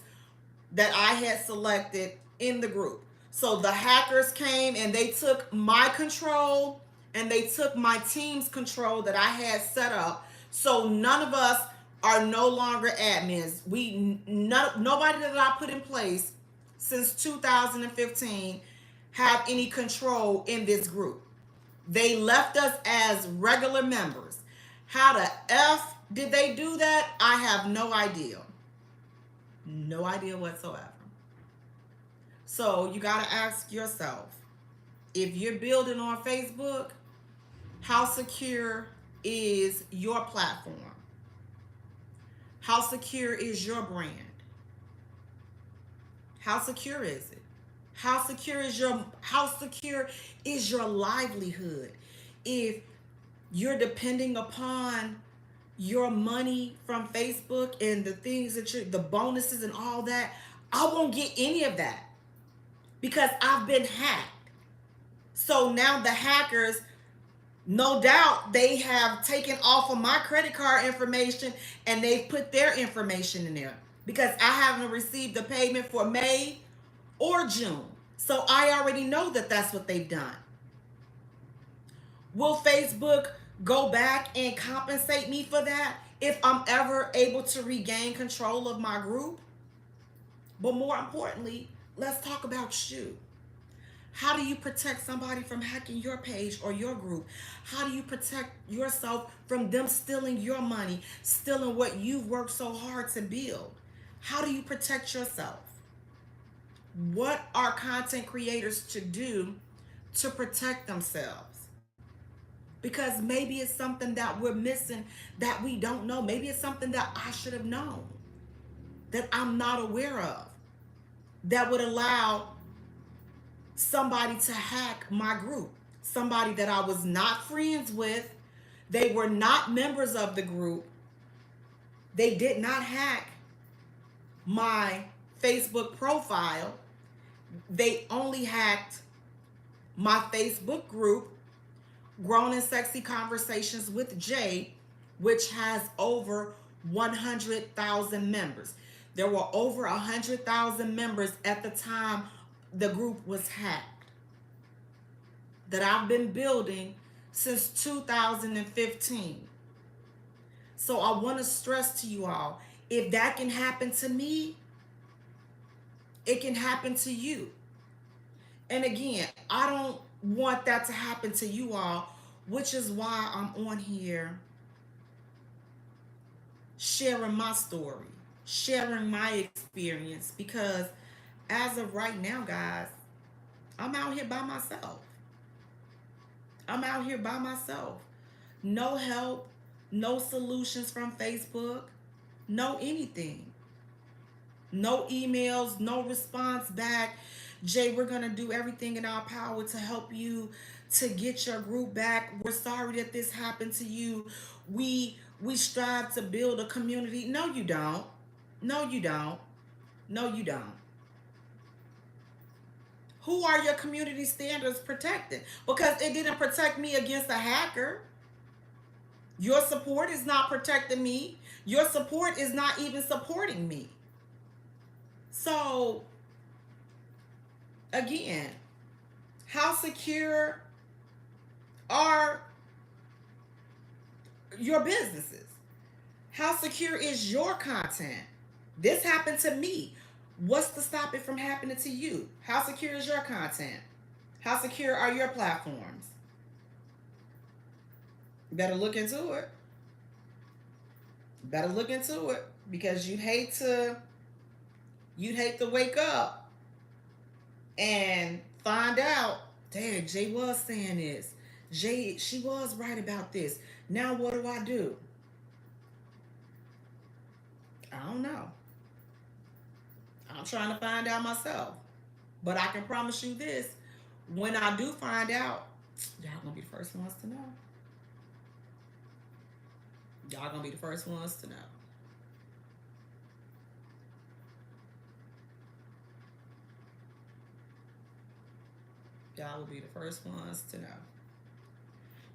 that I had selected in the group. So the hackers came and they took my control and they took my team's control that I had set up. So none of us are no longer admins. Nobody that I put in place since 2015 have any control in this group. They left us as regular members. How the F did they do that? I have no idea. No idea whatsoever. So you got to ask yourself, if you're building on Facebook, how secure is your platform? How secure is your brand? How secure is it? How secure is your livelihood? If you're depending upon your money from Facebook and the things that the bonuses and all that, I won't get any of that because I've been hacked. So now the hackers, no doubt, they have taken off of my credit card information and they've put their information in there because I haven't received the payment for May or June. So I already know that that's what they've done. Will Facebook go back and compensate me for that if I'm ever able to regain control of my group? But more importantly, let's talk about you. How do you protect somebody from hacking your page or your group? How do you protect yourself from them stealing your money, stealing what you've worked so hard to build? How do you protect yourself? What are content creators to do to protect themselves? Because maybe it's something that we're missing that we don't know. Maybe it's something that I should have known that I'm not aware of that would allow somebody to hack my group. Somebody that I was not friends with. They were not members of the group. They did not hack my Facebook profile. They only hacked my Facebook group, Grown and Sexy Conversations with Jay, which has over 100,000 members. There were over 100,000 members at the time the group was hacked that I've been building since 2015. So I want to stress to you all, if that can happen to me, it can happen to you. And again, I don't want that to happen to you all, which is why I'm on here sharing my story, sharing my experience, because as of right now, guys, I'm out here by myself. I'm out here by myself. No help, no solutions from Facebook, no anything. No emails, no response back. Jay, we're going to do everything in our power to help you to get your group back. We're sorry that this happened to you. We strive to build a community. No, you don't. No, you don't. No, you don't. Who are your community standards protecting? Because it didn't protect me against a hacker. Your support is not protecting me. Your support is not even supporting me. So, again, how secure are your businesses? How secure is your content? This happened to me. What's to stop it from happening to you? How secure is your content? How secure are your platforms? You better look into it. Better look into it, because you'd hate to wake up and find out, dang, Jay was saying this. Jay, she was right about this. Now what do I do? I don't know. I'm trying to find out myself. But I can promise you this. When I do find out, y'all gonna be the first ones to know. Y'all gonna be the first ones to know. Y'all will be the first ones to know.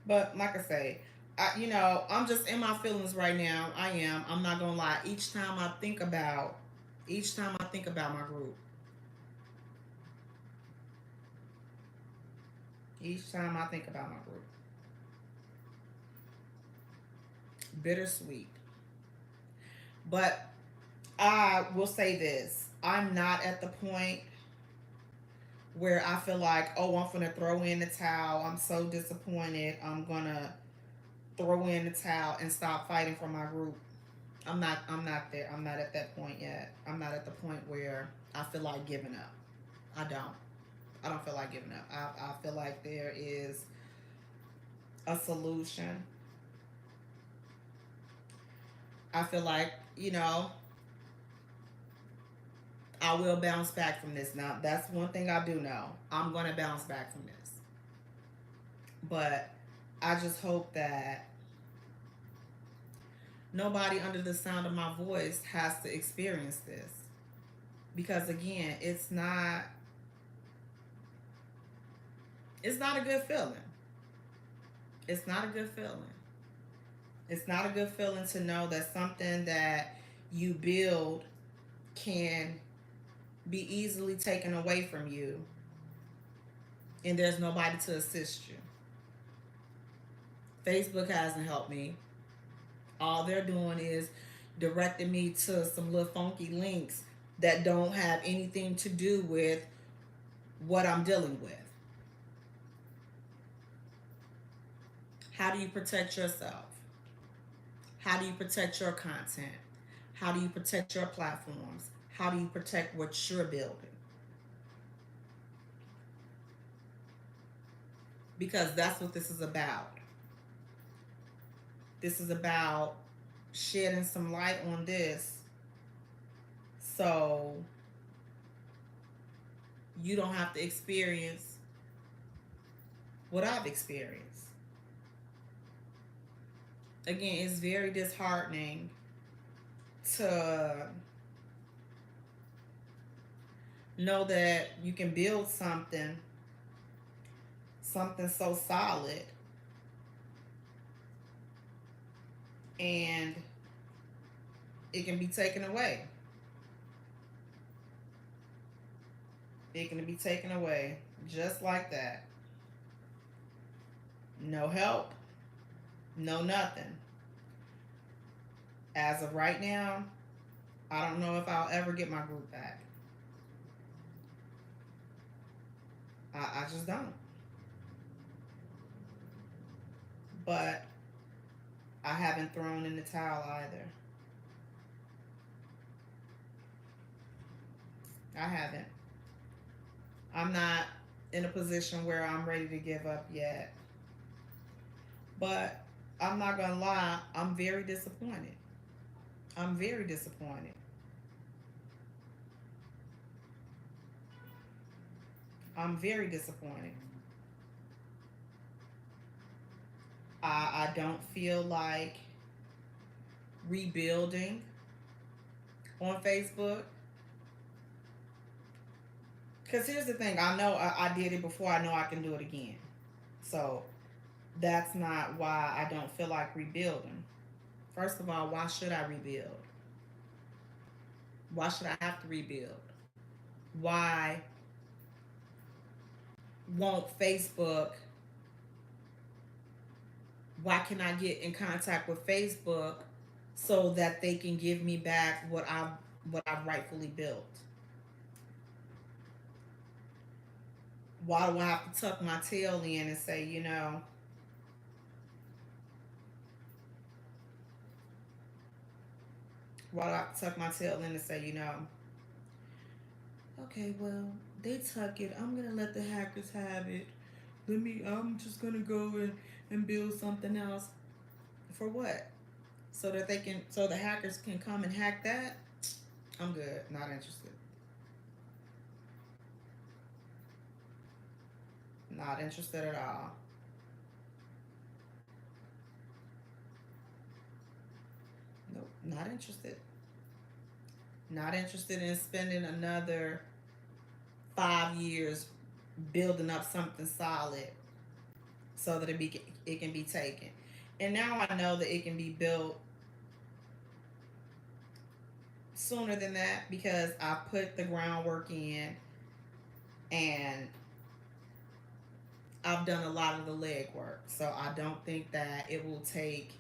But like I say, I'm just in my feelings right now. I am. I'm not gonna lie. Each time I think about my group, each time I think about my group, bittersweet. But I will say this: I'm not at the point where I feel like, oh, I'm gonna throw in the towel. I'm so disappointed. I'm gonna throw in the towel and stop fighting for my group. I'm not there. I'm not at that point yet. I'm not at the point where I feel like giving up. I don't. I don't feel like giving up. I feel like there is a solution. I feel like, I will bounce back from this. Now, that's one thing I do know. I'm going to bounce back from this. But I just hope that nobody under the sound of my voice has to experience this. Because again, it's not a good feeling. It's not a good feeling. It's not a good feeling to know that something that you build can be easily taken away from you and there's nobody to assist you. Facebook hasn't helped me. All they're doing is directing me to some little funky links that don't have anything to do with what I'm dealing with. How do you protect yourself? How do you protect your content? How do you protect your platforms? How do you protect what you're building? Because that's what this is about. This is about shedding some light on this so you don't have to experience what I've experienced. Again, it's very disheartening to know that you can build something so solid, and it can be taken away. It can be taken away just like that. No help, no nothing. As of right now, I don't know if I'll ever get my group back. I just don't. But I haven't thrown in the towel either. I haven't. I'm not in a position where I'm ready to give up yet. But I'm not gonna lie, I'm very disappointed. I'm very disappointed. I'm very disappointed. I don't feel like rebuilding on Facebook. Because here's the thing, I know I did it before, I know I can do it again. So that's not why I don't feel like rebuilding. First of all, why should I rebuild? Why should I have to rebuild? Why won't Facebook, why can I get in contact with Facebook so that they can give me back what I've rightfully built? Why do I have to tuck my tail in and say, why do I have to tuck my tail in and say, okay, well, they tuck it. I'm gonna let the hackers have it. I'm just gonna go and build something else. For what? So the hackers can come and hack that? I'm good. Not interested. Not interested at all. Nope. Not interested. Not interested in spending another 5 years building up something solid so that it can be taken. And now I know that it can be built sooner than that because I put the groundwork in and I've done a lot of the legwork. So I don't think that it will take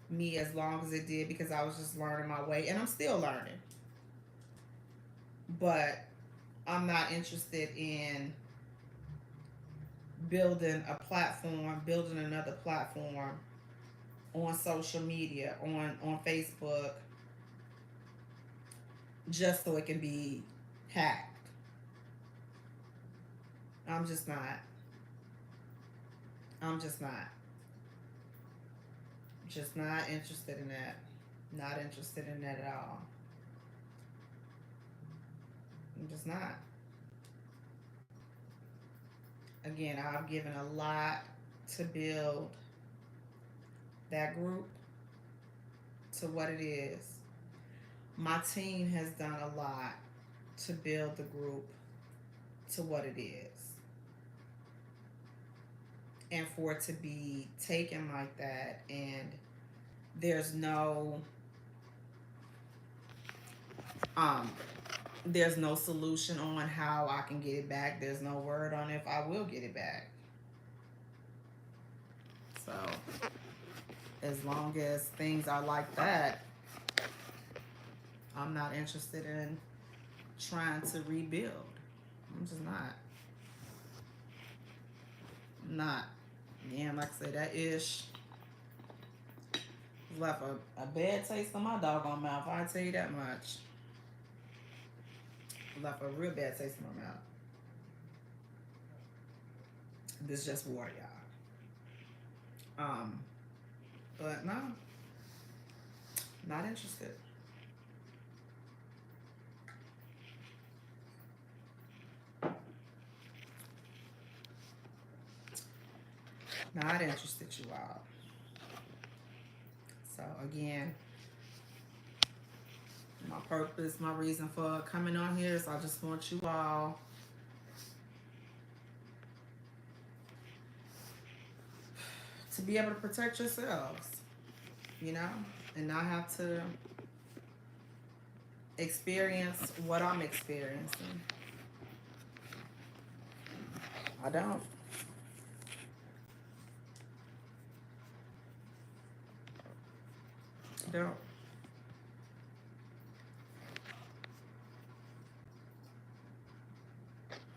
me as long as it did because I was just learning my way and I'm still learning. But I'm not interested in building another platform on social media, on Facebook, just so it can be hacked. I'm just not. I'm just not. Just not interested in that. Not interested in that at all. I'm just not. Again, I've given a lot to build that group to what it is. My team has done a lot to build the group to what it is. And for it to be taken like that, and there's no um there's no solution on how I can get it back. There's no word on if I will get it back. So as long as things are like that, I'm not interested in trying to rebuild. I'm just not. Not. Yeah, like I said, that ish left a bad taste in my doggone mouth. I tell you that much. Left a real bad taste in my mouth. This is just water, y'all. But no, not interested. Not interested, you all. So again, my purpose, my reason for coming on here is I just want you all to be able to protect yourselves, and not have to experience what I'm experiencing. I don't. Don't.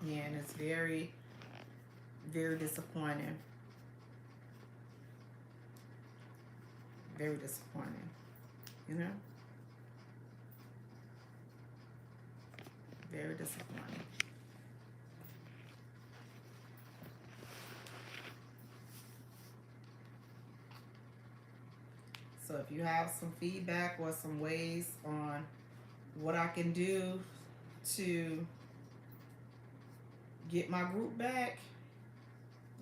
Yeah, and it's very, very disappointing. Very disappointing. You know? Very disappointing. So if you have some feedback or some ways on what I can do to get my group back,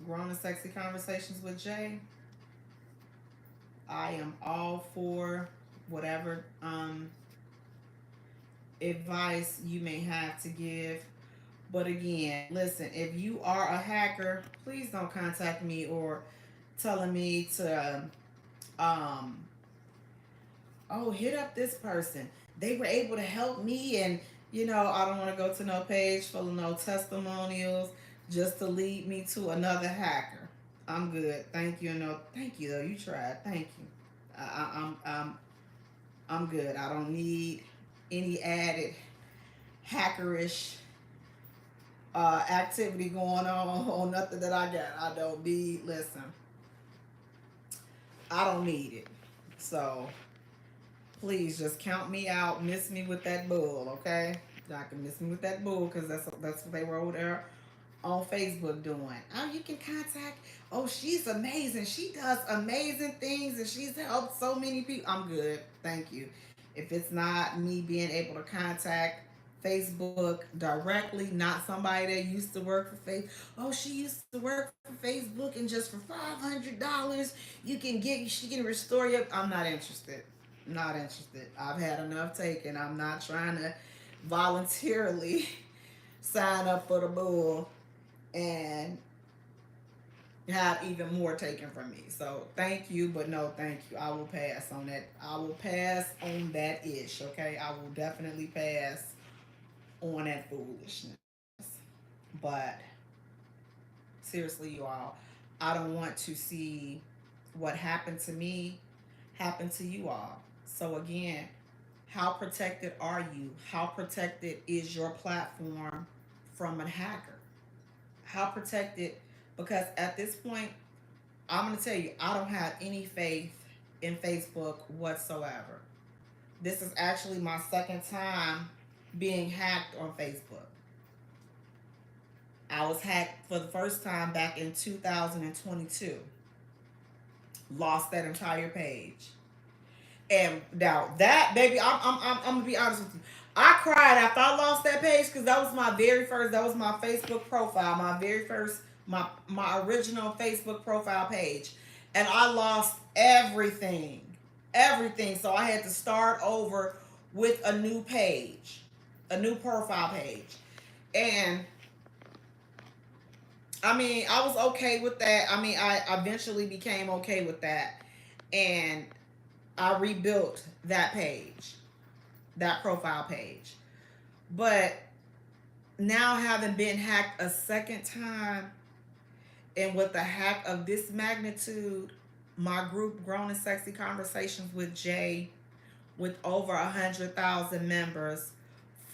Grown and Sexy Conversations with Jay, I am all for whatever advice you may have to give. But again, listen, if you are a hacker, please don't contact me or telling me to um oh, hit up this person. They were able to help me, and I don't want to go to no page full of no testimonials just to lead me to another hacker. I'm good. Thank you. No, thank you though. You tried. Thank you. I'm good. I don't need any added hackerish activity going on nothing that I got. I don't need. Listen, I don't need it. So please just count me out. Miss me with that bull, okay? Y'all can miss me with that bull because that's what they were over there on Facebook doing. Oh, you can contact. Oh, she's amazing. She does amazing things and she's helped so many people. I'm good. Thank you. If it's not me being able to contact Facebook directly, not somebody that used to work for Facebook. Oh, she used to work for Facebook and just for $500 she can restore you. I'm not interested. Not interested. I've had enough taken. I'm not trying to voluntarily sign up for the bull and have even more taken from me. So thank you, but no thank you. I will pass on that. I will pass on that ish, okay? I will definitely pass on that foolishness. But seriously, you all, I don't want to see what happened to me happen to you all. So again, how protected are you? How protected is your platform from a hacker? How protected? Because at this point, I'm going to tell you, I don't have any faith in Facebook whatsoever. This is actually my second time being hacked on Facebook. I was hacked for the first time back in 2022. Lost that entire page. And now that baby, I'm gonna be honest with you. I cried after I lost that page because that was my very first. That was my Facebook profile, my very first, my original Facebook profile page, and I lost everything, everything. So I had to start over with a new page, a new profile page, and I mean I was okay with that. I mean I eventually became okay with that, and I rebuilt that page, that profile page. But now having been hacked a second time and with a hack of this magnitude, my group Grown and Sexy Conversations with Jay with over 100,000 members,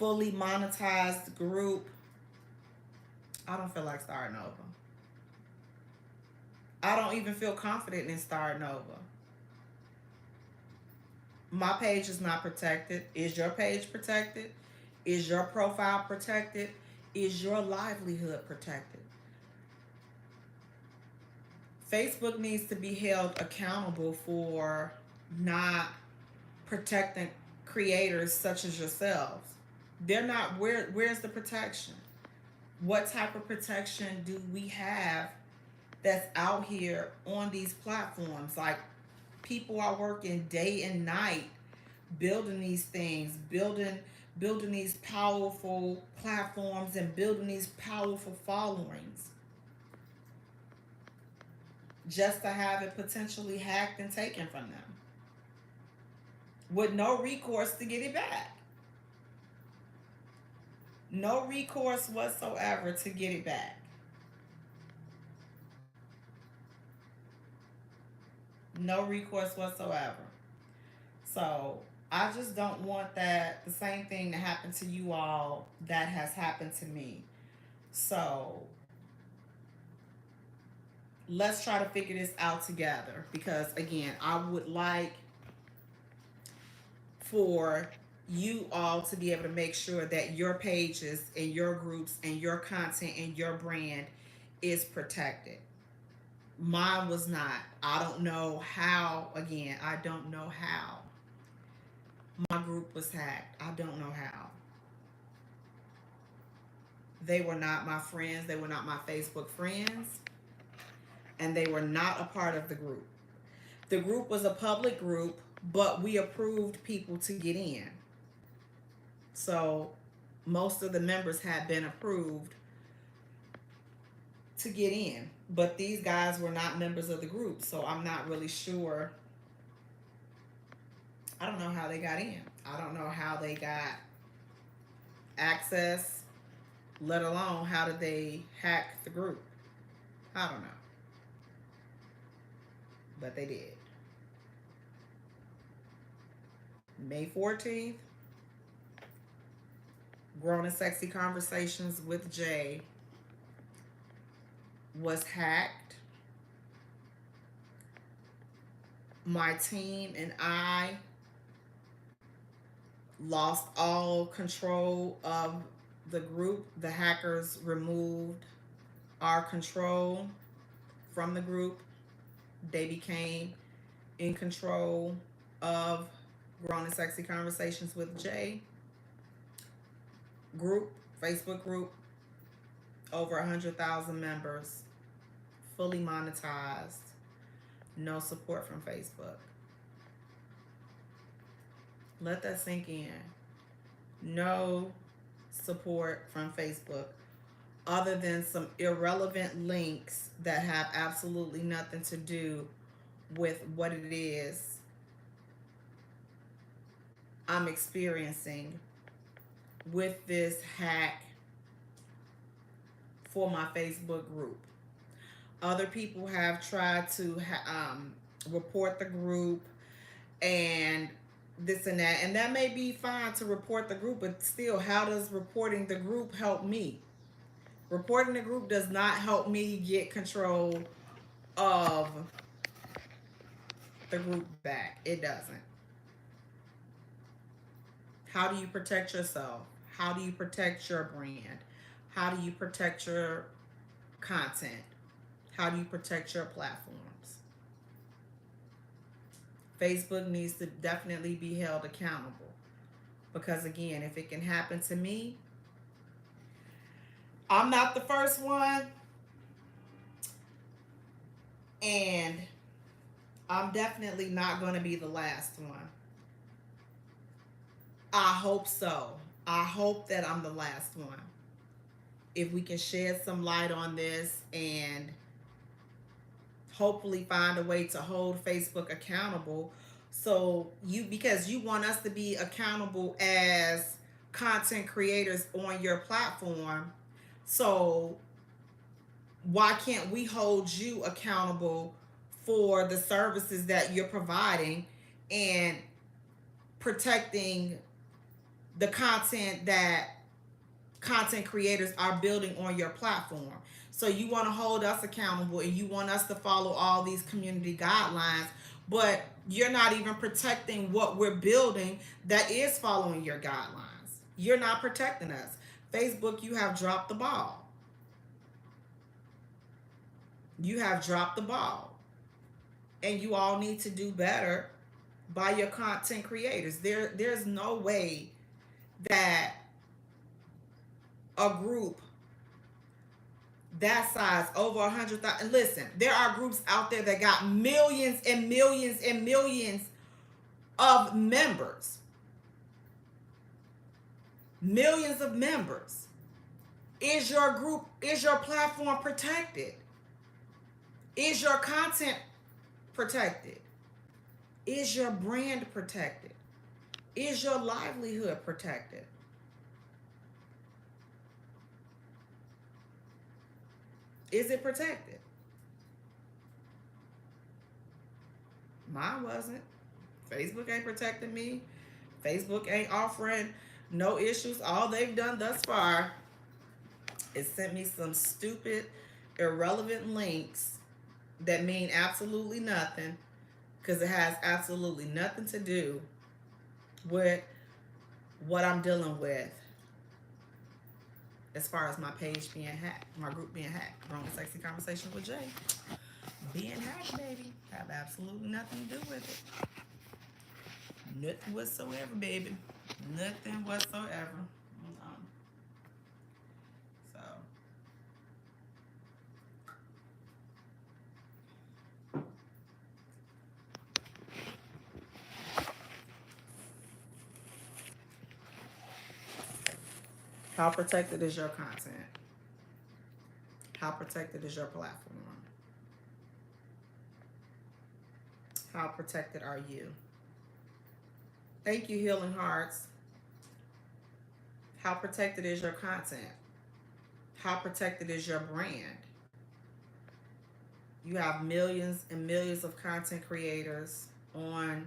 fully monetized group, I don't feel like starting over. I don't even feel confident in starting over. My page is not protected. Is your page protected? Is your profile protected? Is your livelihood protected? Facebook needs to be held accountable for not protecting creators such as yourselves. They're not. Where's the protection? What type of protection do we have that's out here on these platforms? Like, people are working day and night building these things, building these powerful platforms and building these powerful followings just to have it potentially hacked and taken from them with no recourse to get it back. No recourse whatsoever to get it back. No recourse whatsoever. So I just don't want that the same thing to happen to you all that has happened to me. So let's try to figure this out together because again, I would like for you all to be able to make sure that your pages and your groups and your content and your brand is protected. Mine was not. I don't know how, again, I don't know how my group was hacked. I don't know how. They were not my friends, they were not my Facebook friends, and they were not a part of the group. The group was a public group, but we approved people to get in. So most of the members had been approved to get in, but these guys were not members of the group, so I'm not really sure. I don't know how they got in. I don't know how they got access, let alone how did they hack the group. I don't know, but they did. May 14th, Grown and Sexy Conversations with Jay was hacked. My team and I lost all control of the group. The hackers removed our control from the group. They became in control of Grown and Sexy Conversations with Jay group, Facebook group, over 100,000 members, fully monetized, no support from Facebook. Let that sink in. No support from Facebook other than some irrelevant links that have absolutely nothing to do with what it is I'm experiencing with this hack for my Facebook group. Other people have tried to report the group and this and that, and that may be fine to report the group, but still, how does reporting the group help me? Reporting the group does not help me get control of the group back. It doesn't. How do you protect yourself? How do you protect your brand? How do you protect your content? How do you protect your platforms? Facebook needs to definitely be held accountable. Because again, if it can happen to me, I'm not the first one, and I'm definitely not going to be the last one. I hope so. I hope that I'm the last one. If we can shed some light on this and hopefully find a way to hold Facebook accountable, so because you want us to be accountable as content creators on your platform, so why can't we hold you accountable for the services that you're providing and protecting the content that content creators are building on your platform? So you want to hold us accountable and you want us to follow all these community guidelines, but you're not even protecting what we're building that is following your guidelines. You're not protecting us. Facebook, you have dropped the ball. You have dropped the ball. And you all need to do better by your content creators. There's no way that a group that size, over 100,000. Listen, there are groups out there that got millions and millions and millions of members. Millions of members. Is your group, is your platform protected? Is your content protected? Is your brand protected? Is your livelihood protected? Is it protected? Mine wasn't. Facebook ain't protecting me. Facebook ain't offering no issues. All they've done thus far is sent me some stupid, irrelevant links that mean absolutely nothing, because it has absolutely nothing to do with what I'm dealing with as far as my page being hacked, my group being hacked. Grown Sexy Conversations with Jay being hacked, baby. Have absolutely nothing to do with it. Nothing whatsoever, baby. Nothing whatsoever. Um, so, how protected is your content? How protected is your platform? How protected are you? Thank you, Healing Hearts. How protected is your content? How protected is your brand? You have millions and millions of content creators on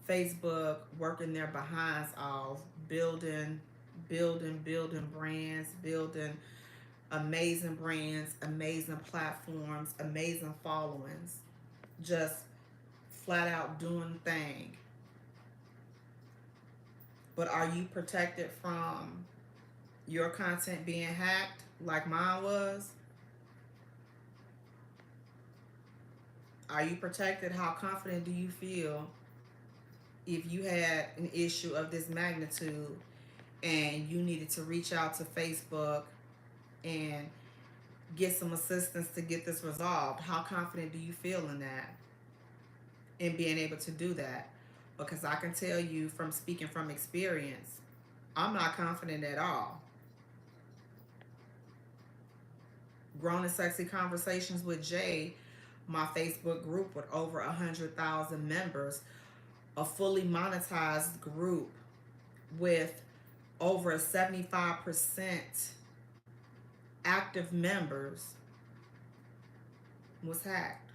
Facebook working their behinds off, building brands, building amazing brands, amazing platforms, amazing followings, just flat out doing thing. But are you protected from your content being hacked like mine was? Are you protected? How confident do you feel if you had an issue of this magnitude and you needed to reach out to Facebook and get some assistance to get this resolved? How confident do you feel in that, in being able to do that? Because I can tell you from speaking from experience, I'm not confident at all. Grown and Sexy Conversations with Jay, my Facebook group with over 100,000 members, a fully monetized group with over 75% active members, was hacked.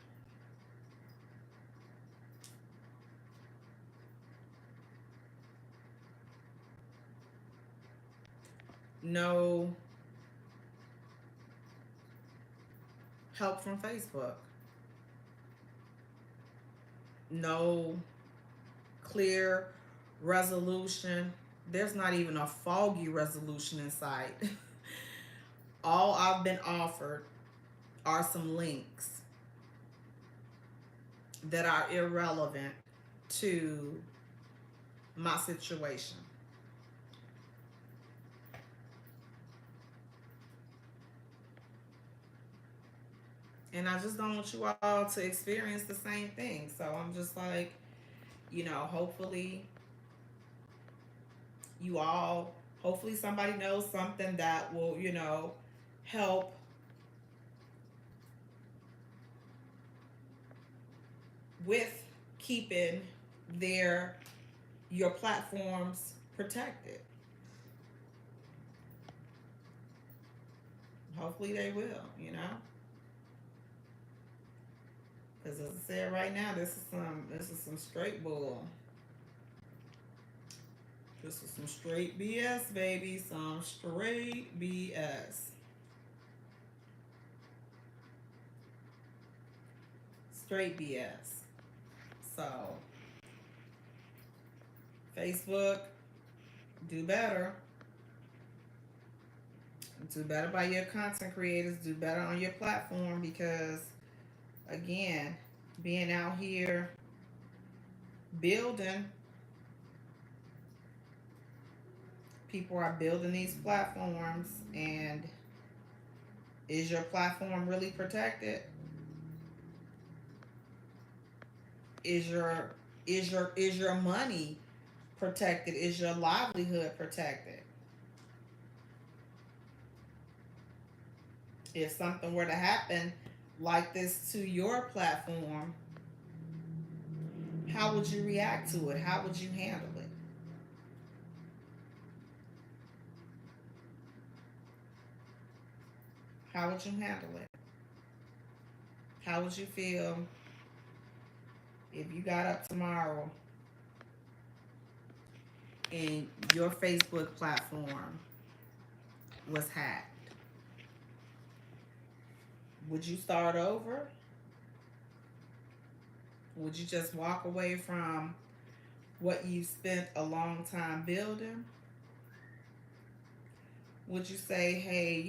No help from Facebook. No clear resolution. There's not even a foggy resolution in sight. All I've been offered are some links that are irrelevant to my situation. And I just don't want you all to experience the same thing. So I'm just like, hopefully you all, hopefully somebody knows something that will, help with keeping your platforms protected. Hopefully they will, because as I said right now, this is some straight bull. This is some straight BS, baby. Some straight BS. Straight BS. So, Facebook, do better. Do better by your content creators. Do better on your platform because, again, being out here building, people are building these platforms, and is your platform really protected? Is your money protected? Is your livelihood protected? If something were to happen like this to your platform, how would you react to it? How would you handle it? How would you handle it? How would you feel if you got up tomorrow and your Facebook platform was hacked? Would you start over? Would you just walk away from what you spent a long time building? Would you say, hey,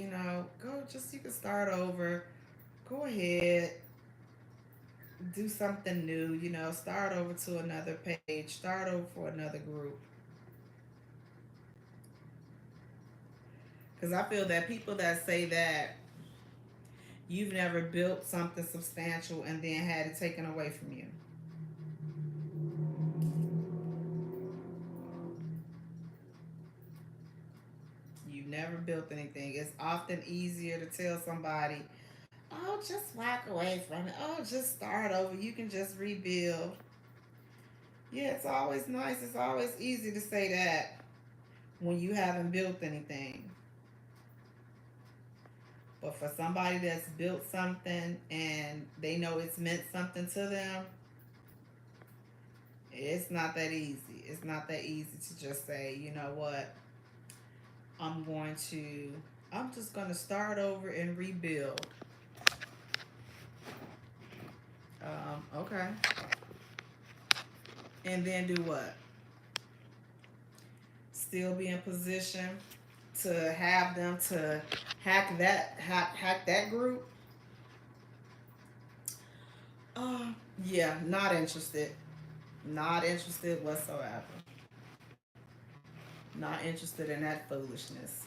go just you can start over, go ahead, do something new, start over to another page, start over for another group? Because I feel that people that say that you've never built something substantial and then had it taken away from you. You've never built anything. It's often easier to tell somebody, oh, just walk away from it. Oh, just start over. You can just rebuild. Yeah, it's always nice. It's always easy to say that when you haven't built anything. But for somebody that's built something and they know it's meant something to them, it's not that easy. It's not that easy to just say, you know what, I'm going to, I'm just going to start over and rebuild. Okay. And then do what? Still be in position to have them to hack that group. Uh, yeah, not interested. Not interested whatsoever. Not interested in that foolishness.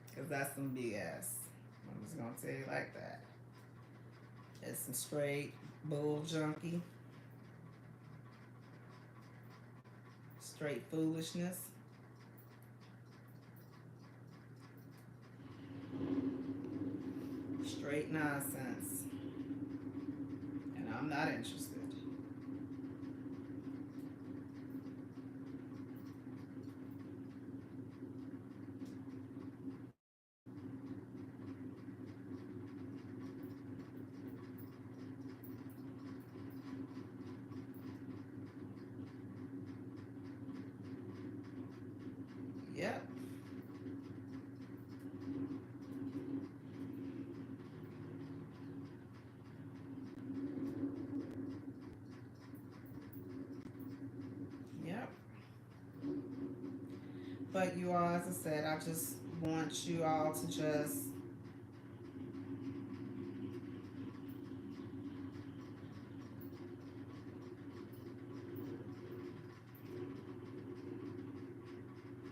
Because that's some BS. I'm just going to tell you like that. It's some straight bull junkie, straight foolishness, straight nonsense. And I'm not interested. Yep. Yep. But you all, as I said, I just want you all to just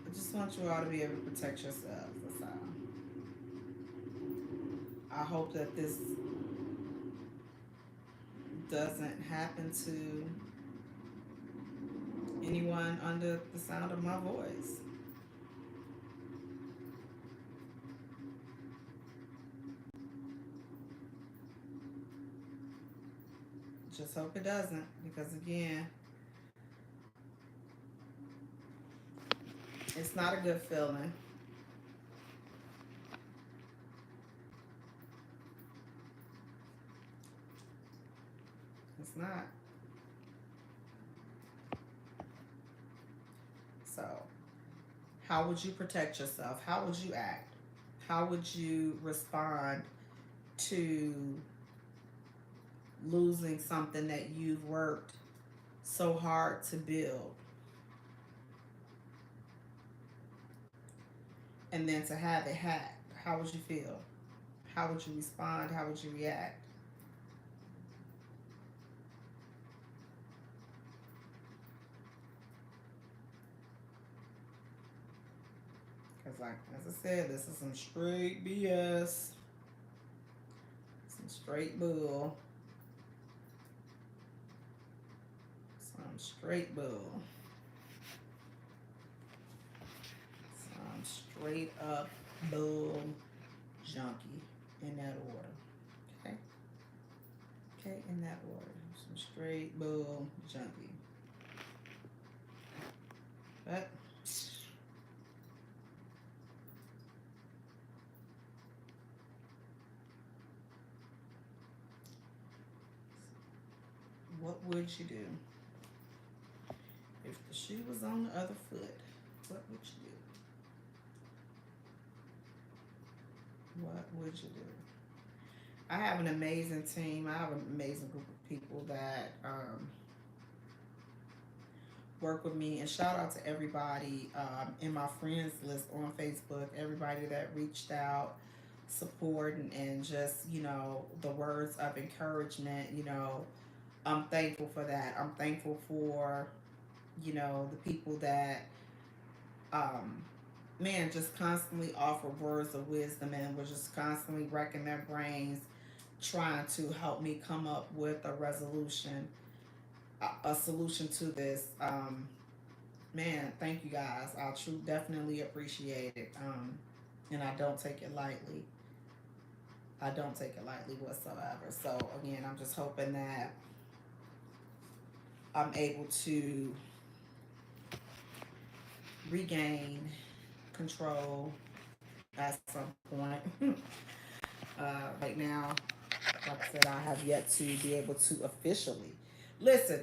I just want you all to be able to protect yourselves. That's all. I hope that this doesn't happen to anyone under the sound of my voice. Just hope it doesn't, because again, it's not a good feeling. It's not. So, how would you protect yourself? How would you act? How would you respond to losing something that you've worked so hard to build, and then to have it hacked? How would you feel? How would you respond? How would you react? Because, like, as I said, this is some straight BS, some straight bull, some straight bull, some straight up bull junkie in that order. Okay? Okay, in that order. Some straight bull junkie. But what would you do if the shoe was on the other foot? What would you do? What would you do? I have an amazing team. I have an amazing group of people that work with me. And shout out to everybody in my friends list on Facebook, everybody that reached out, support, and just, the words of encouragement. I'm thankful for that. I'm thankful for, the people that, um, man, just constantly offer words of wisdom and was just constantly wrecking their brains trying to help me come up with a resolution, a solution to this. Man, thank you guys. I truly definitely appreciate it. And I don't take it lightly. I don't take it lightly whatsoever. So again, I'm just hoping that I'm able to regain control at some point. Right now, like I said, I have yet to be able to officially listen.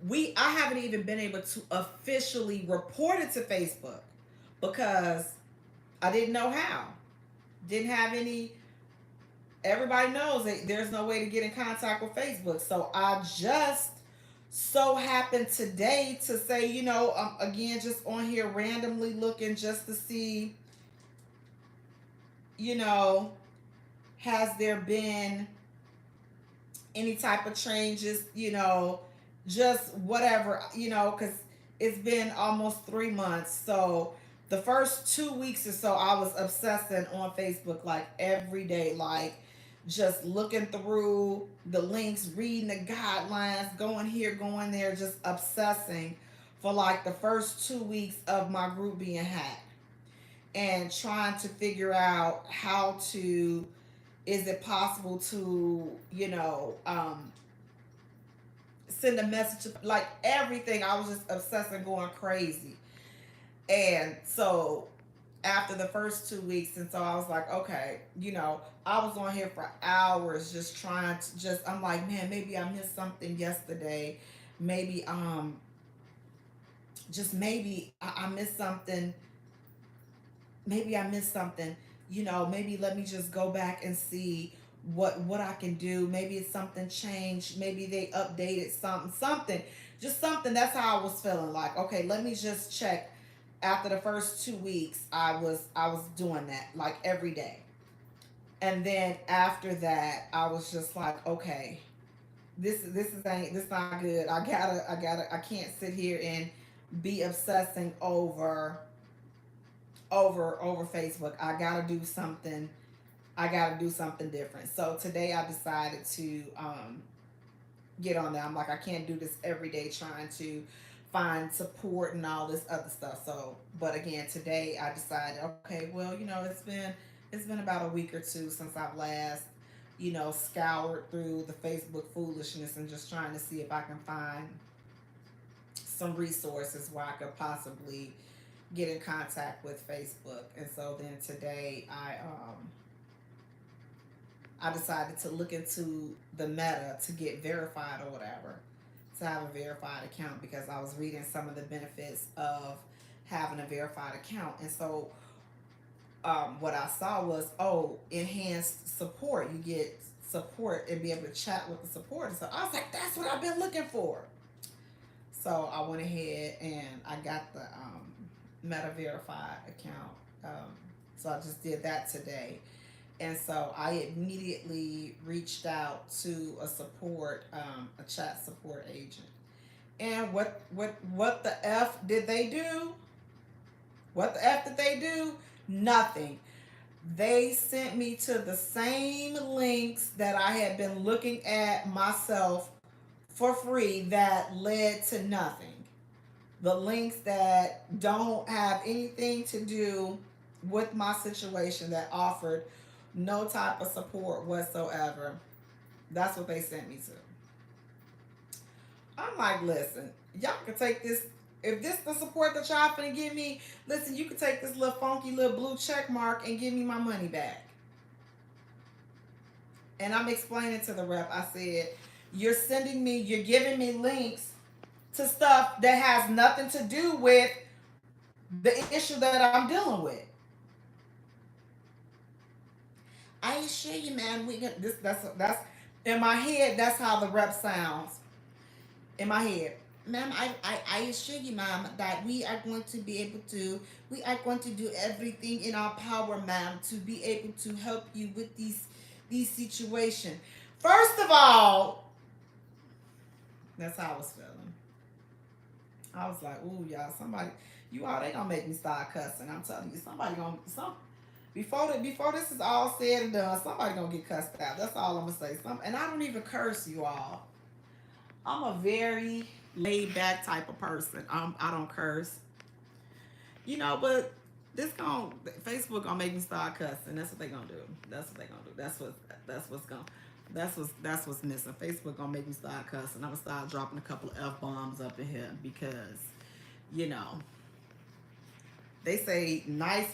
I haven't even been able to officially report it to Facebook because I didn't know how. Didn't have any. Everybody knows that there's no way to get in contact with Facebook. So I just so happened today to say, again, just on here randomly looking just to see, you know, has there been any type of changes, just whatever, because it's been almost 3 months. So the first 2 weeks or so, I was obsessing on Facebook like every day, like just looking through the links, reading the guidelines, going here, going there, just obsessing for like the first 2 weeks of my group being hacked and trying to figure out how to, is it possible to, send a message, like everything. I was just obsessing, going crazy. And so after the first 2 weeks, and so I was like, okay, I was on here for hours just trying to I'm like, man, maybe I missed something yesterday. Maybe, just maybe I missed something. Maybe I missed something. Maybe let me just go back and see what I can do. Maybe it's something changed. Maybe they updated something, just something. That's how I was feeling. Like, okay, let me just check. After the first 2 weeks, I was doing that like every day, and then after that, I was just like, okay, this not good. I can't sit here and be obsessing over Facebook. I gotta do something. I gotta do something different. So today I decided to get on there. I'm like, I can't do this every day trying to find support and all this other stuff. So, but again, today I decided, okay, well, it's been about a week or two since I've last, scoured through the Facebook foolishness and just trying to see if I can find some resources where I could possibly get in contact with Facebook. And so then today I decided to look into the Meta to get verified or whatever, to have a verified account, because I was reading some of the benefits of having a verified account. And so what I saw was, enhanced support. You get support and be able to chat with the support. So I was like, that's what I've been looking for. So I went ahead and I got the Meta verified account. So I just did that today. And so I immediately reached out to a chat support agent. And what the F did they do? What the F did they do? Nothing. They sent me to the same links that I had been looking at myself for free that led to nothing. The links that don't have anything to do with my situation, that offered no type of support whatsoever. That's what they sent me to. I'm like, listen, y'all can take this. If this the support that y'all finna give me, listen, you can take this little funky little blue check mark and give me my money back. And I'm explaining to the rep, I said, you're giving me links to stuff that has nothing to do with the issue that I'm dealing with. I assure you, man, we got this. That's in my head. That's how the rep sounds in my head. ma'am, I assure you, ma'am, that we are going to do everything in our power, ma'am, to be able to help you with these situations. First of all, that's how I was feeling. I was like, ooh, y'all, somebody, you all, they gonna make me start cussing. I'm telling you, somebody gonna, before this is all said and done, somebody gonna get cussed out. That's all I'm gonna say. And I don't even curse, you all. I'm a very laid back type of person. I don't curse, but this gon' Facebook gonna make me start cussing. That's what they gonna do. That's what they gonna do. That's what's gonna that's what's missing. Facebook gonna make me start cussing. I'm gonna start dropping a couple of f bombs up in here because you know they say nice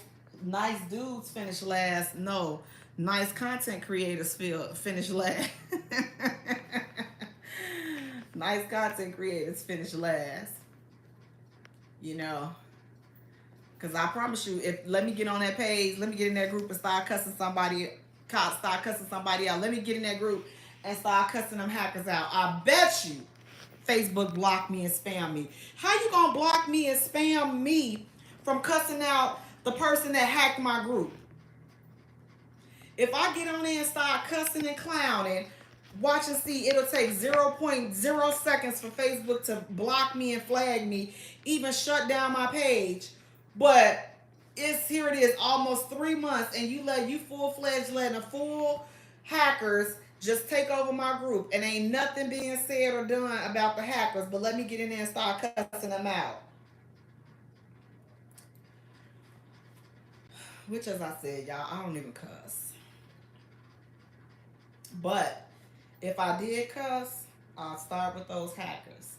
dudes finish last. No, nice content creators finish last. Nice content creators finish last. You know, because I promise you, if let me get on that page, let me get in that group and start cussing somebody out. Let me get in that group and start cussing them hackers out. I bet you Facebook block me and spam me. How you gonna block me and spam me from cussing out the person that hacked my group? If I get on there and start cussing and clowning, watch and see, it'll take zero point 0.0 seconds for Facebook to block me and flag me, even shut down my page. But here it is, almost 3 months, and you full fledged letting a full hackers just take over my group, and ain't nothing being said or done about the hackers. But let me get in there and start cussing them out. Which, as I said, y'all, I don't even cuss. But if I did cuss, I'll start with those hackers.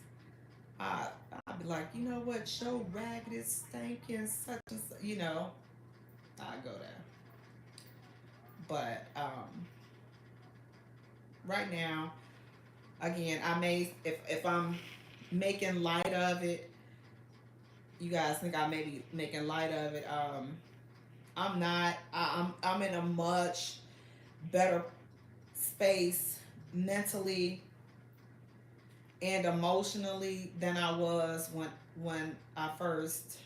I I'd be like, you know what, show ragged, stinking, such and such, I go there. But right now, again, I may if I'm making light of it, you guys think I may be making light of it. I'm not. I'm in a much better space mentally and emotionally than I was when I first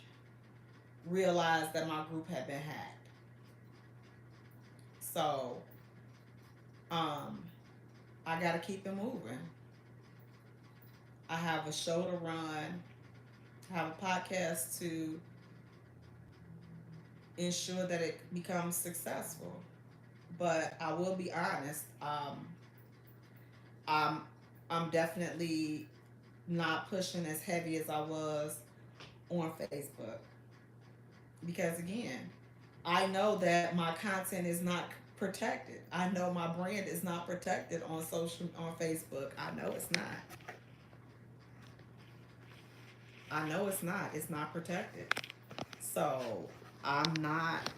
realized that my group had been hacked. So um, I got to keep it moving. I have a show to run, have a podcast to ensure that it becomes successful. But I will be honest, I'm I'm definitely not pushing as heavy as I was on Facebook because again, I know that my content is not protected. I know my brand is not protected on Facebook. I know it's not. I know it's not. It's not protected. So I'm not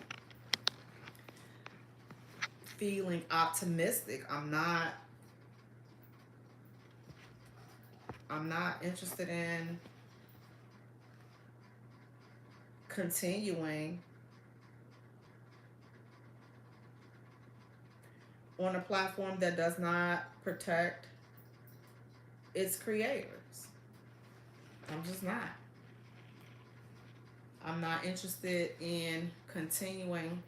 feeling optimistic. I'm not interested in continuing on a platform that does not protect its creators. I'm just not. I'm not interested in continuing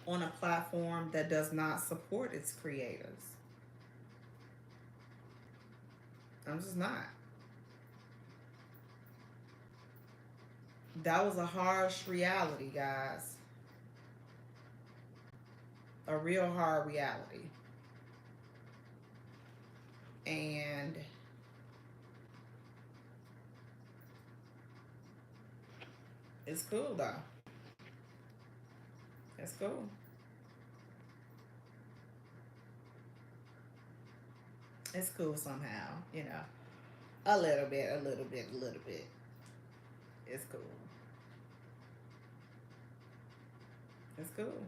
on a platform that does not support its creators. I'm just not. That was a harsh reality, guys. A real hard reality. And it's cool though. It's cool. It's cool somehow. A little bit, a little bit, a little bit. It's cool. It's cool.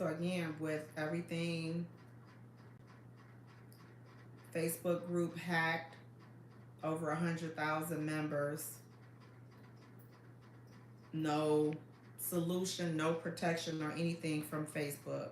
So again, with everything, Facebook group hacked, over 100,000 members, no solution, no protection or anything from Facebook.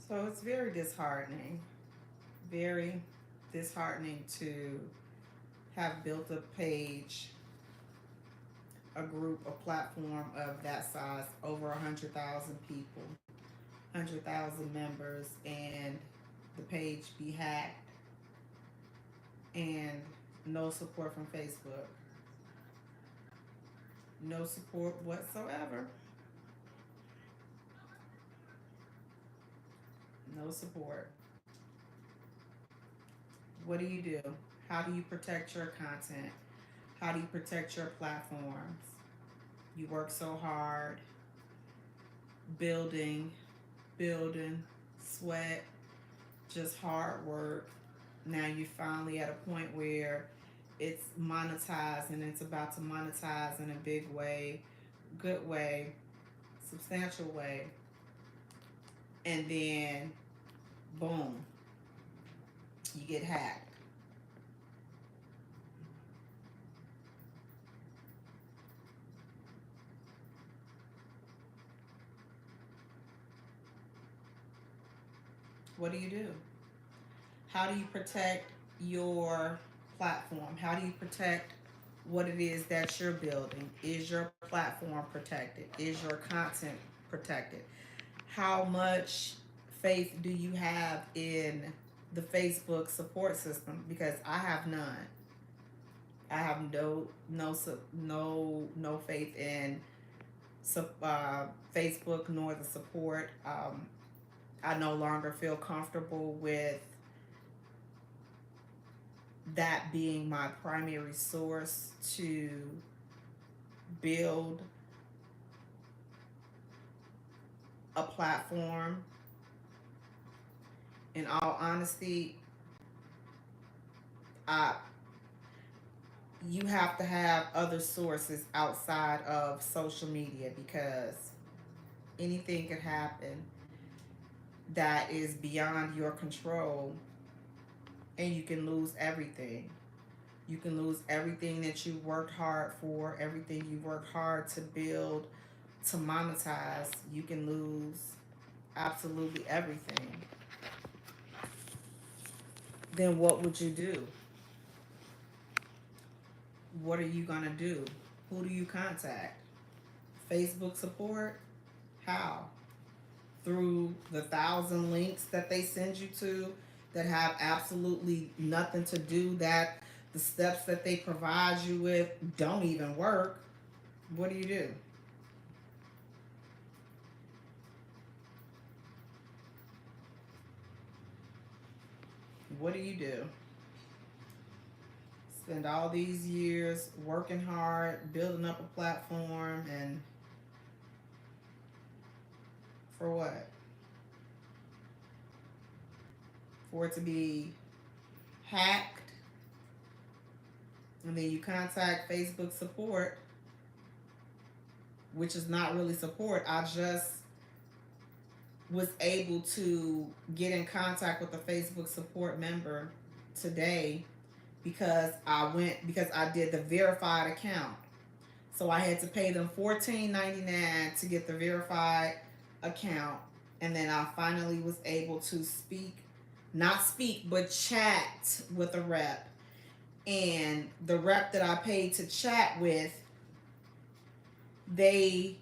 So it's very disheartening to have built a page, a group, a platform of that size, over 100,000 people, 100,000 members, and the page be hacked and no support from Facebook. No support whatsoever. No support. What do you do? How do you protect your content? How do you protect your platforms? You work so hard building, building, sweat, just hard work. Now you're finally at a point where it's monetized and it's about to monetize in a big way, good way, substantial way. And then, boom, you get hacked. What do you do? How do you protect your platform? How do you protect what it is that you're building? Is your platform protected? Is your content protected? How much faith do you have in the Facebook support system? Because I have none. I have no faith in Facebook nor the support. I no longer feel comfortable with that being my primary source to build a platform. In all honesty, I you have to have other sources outside of social media because anything could happen that is beyond your control and you can lose everything. You can lose everything that you worked hard for, everything you worked hard to build, to monetize. You can lose absolutely everything. Then what would you do? What are you going to do? Who do you contact? Facebook support? How? Through the 1,000 links that they send you to that have absolutely nothing to do, that the steps that they provide you with don't even work. What do you do? What do you do? Spend all these years working hard, building up a platform, and for what? For it to be hacked, and then you contact Facebook support, which is not really support. I just was able to get in contact with a Facebook support member today because I did the verified account. So I had to pay them $14.99 to get the verified account, and then I finally was able to not speak, but chat with a rep. And the rep that I paid to chat with, they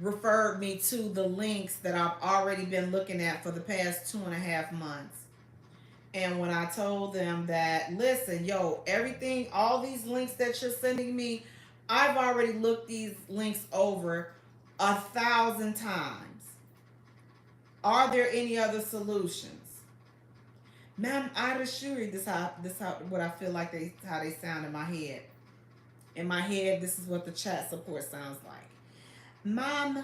referred me to the links that I've already been looking at for the past 2.5 months. And when I told them that, listen, yo, everything, all these links that you're sending me, I've already looked these links over 1,000 times. Are there any other solutions? Ma'am, I'd assure you this how what I feel like how they sound in my head. In my head, this is what the chat support sounds like. Mom,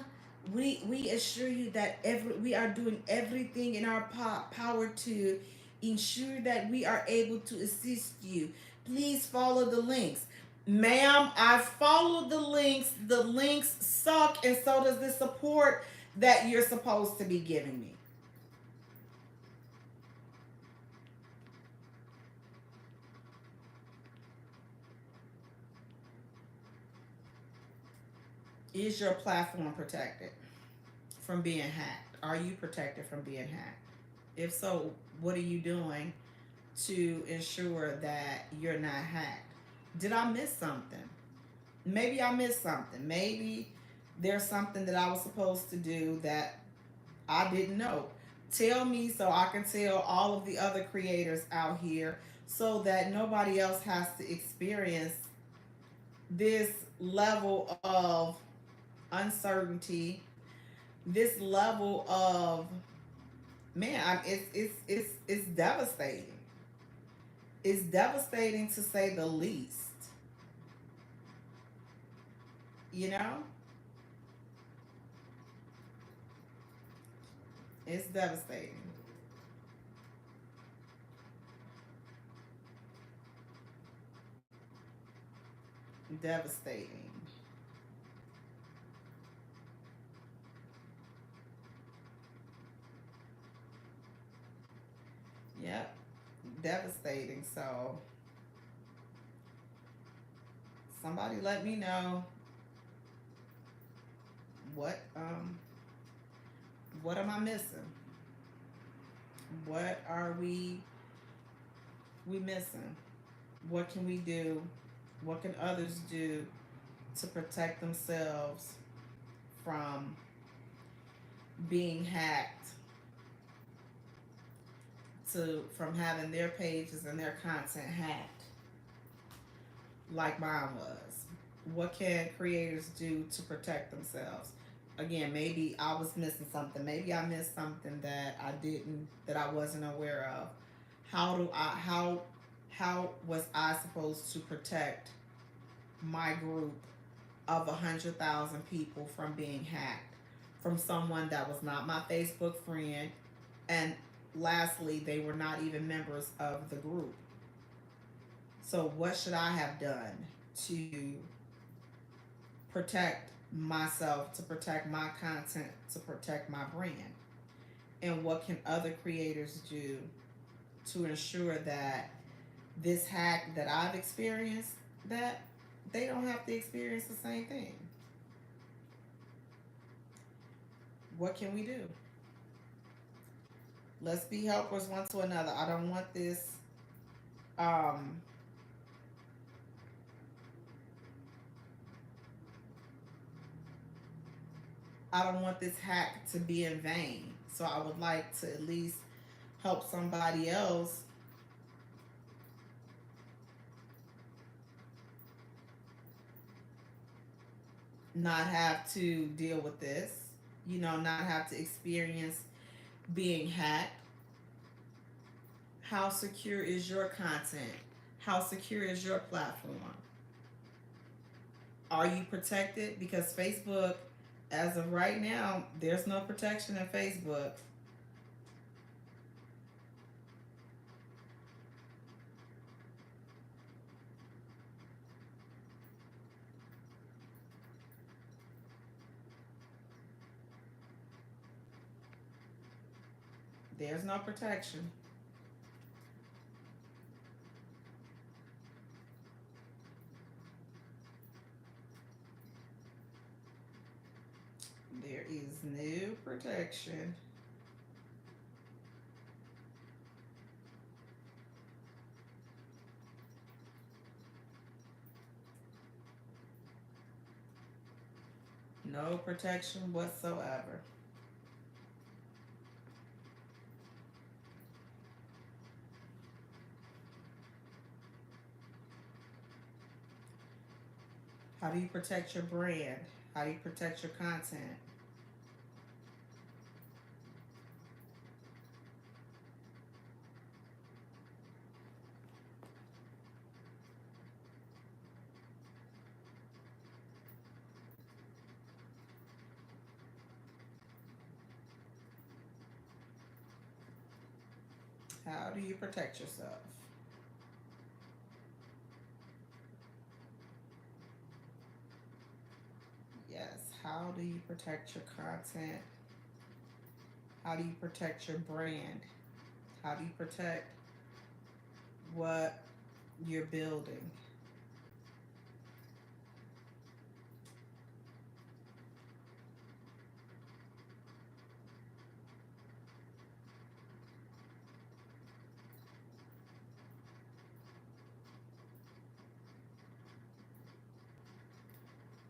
we assure you that we are doing everything in our power to ensure that we are able to assist you. Please follow the links. Ma'am, I followed the links. The links suck, and so does the support that you're supposed to be giving me. Is your platform protected from being hacked? Are you protected from being hacked? If so, what are you doing to ensure that you're not hacked? Did I miss something? Maybe I missed something. Maybe there's something that I was supposed to do that I didn't know. Tell me so I can tell all of the other creators out here so that nobody else has to experience this level of uncertainty, this level of, man, it's devastating. It's devastating to say the least. You know, it's devastating. Devastating. Yep, devastating. So somebody let me know what What am I missing? What are we missing? What can we do? What can others do to protect themselves from being hacked, to from having their pages and their content hacked like mine was? What can creators do to protect themselves? Again, maybe I was missing something. Maybe I missed something that I wasn't aware of. How was I supposed to protect my group of 100,000 people from being hacked from someone that was not my Facebook friend, and lastly, they were not even members of the group? So, what should I have done to protect myself, to protect my content, to protect my brand? And what can other creators do to ensure that this hack that I've experienced, that they don't have to experience the same thing? What can we do? Let's be helpers one to another. Um I don't want this hack to be in vain. So I would like to at least help somebody else not have to deal with this, not have to experience being hacked. How secure is your content? How secure is your platform? Are you protected? Because Facebook, as of right now, there's no protection in Facebook. There's no protection. There is no protection. No protection whatsoever. How do you protect your brand? How do you protect your content? How do you protect yourself? Yes. How do you protect your content? How do you protect your brand? How do you protect what you're building?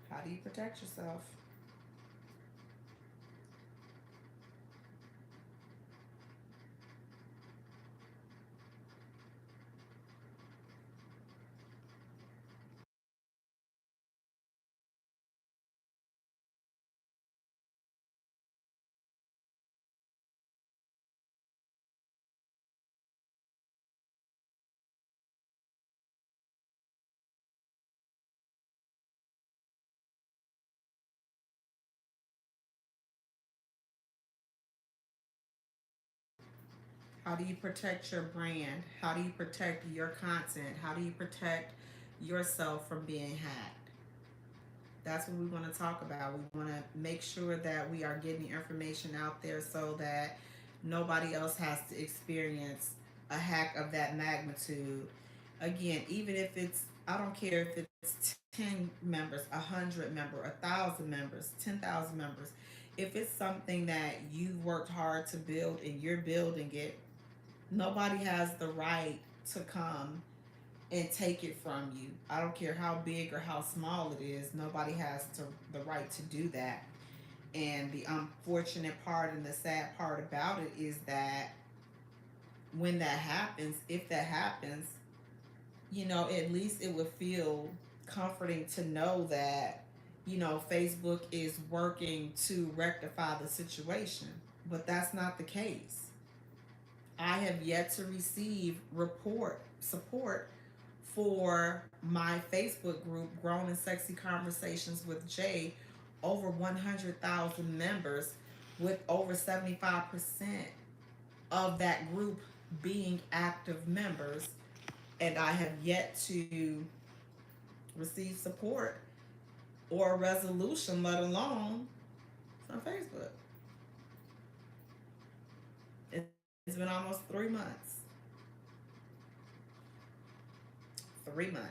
How do you protect yourself? How do you protect your brand? How do you protect your content? How do you protect yourself from being hacked? That's what we want to talk about. We want to make sure that we are getting information out there so that nobody else has to experience a hack of that magnitude. Again, even if it's, I don't care if it's 10 members, 100 members, 1,000 members, 10,000 members. If it's something that you've worked hard to build and you're building it, nobody has the right to come and take it from you. I don't care how big or how small it is. Nobody has the right to do that. And the unfortunate part and the sad part about it is that when that happens, if that happens, at least it would feel comforting to know that, Facebook is working to rectify the situation. But that's not the case. I have yet to receive report support for my Facebook group, Grown and Sexy Conversations with Jay, over 100,000 members, with over 75% of that group being active members. And I have yet to receive support or a resolution, let alone from Facebook. It's been almost 3 months. 3 months.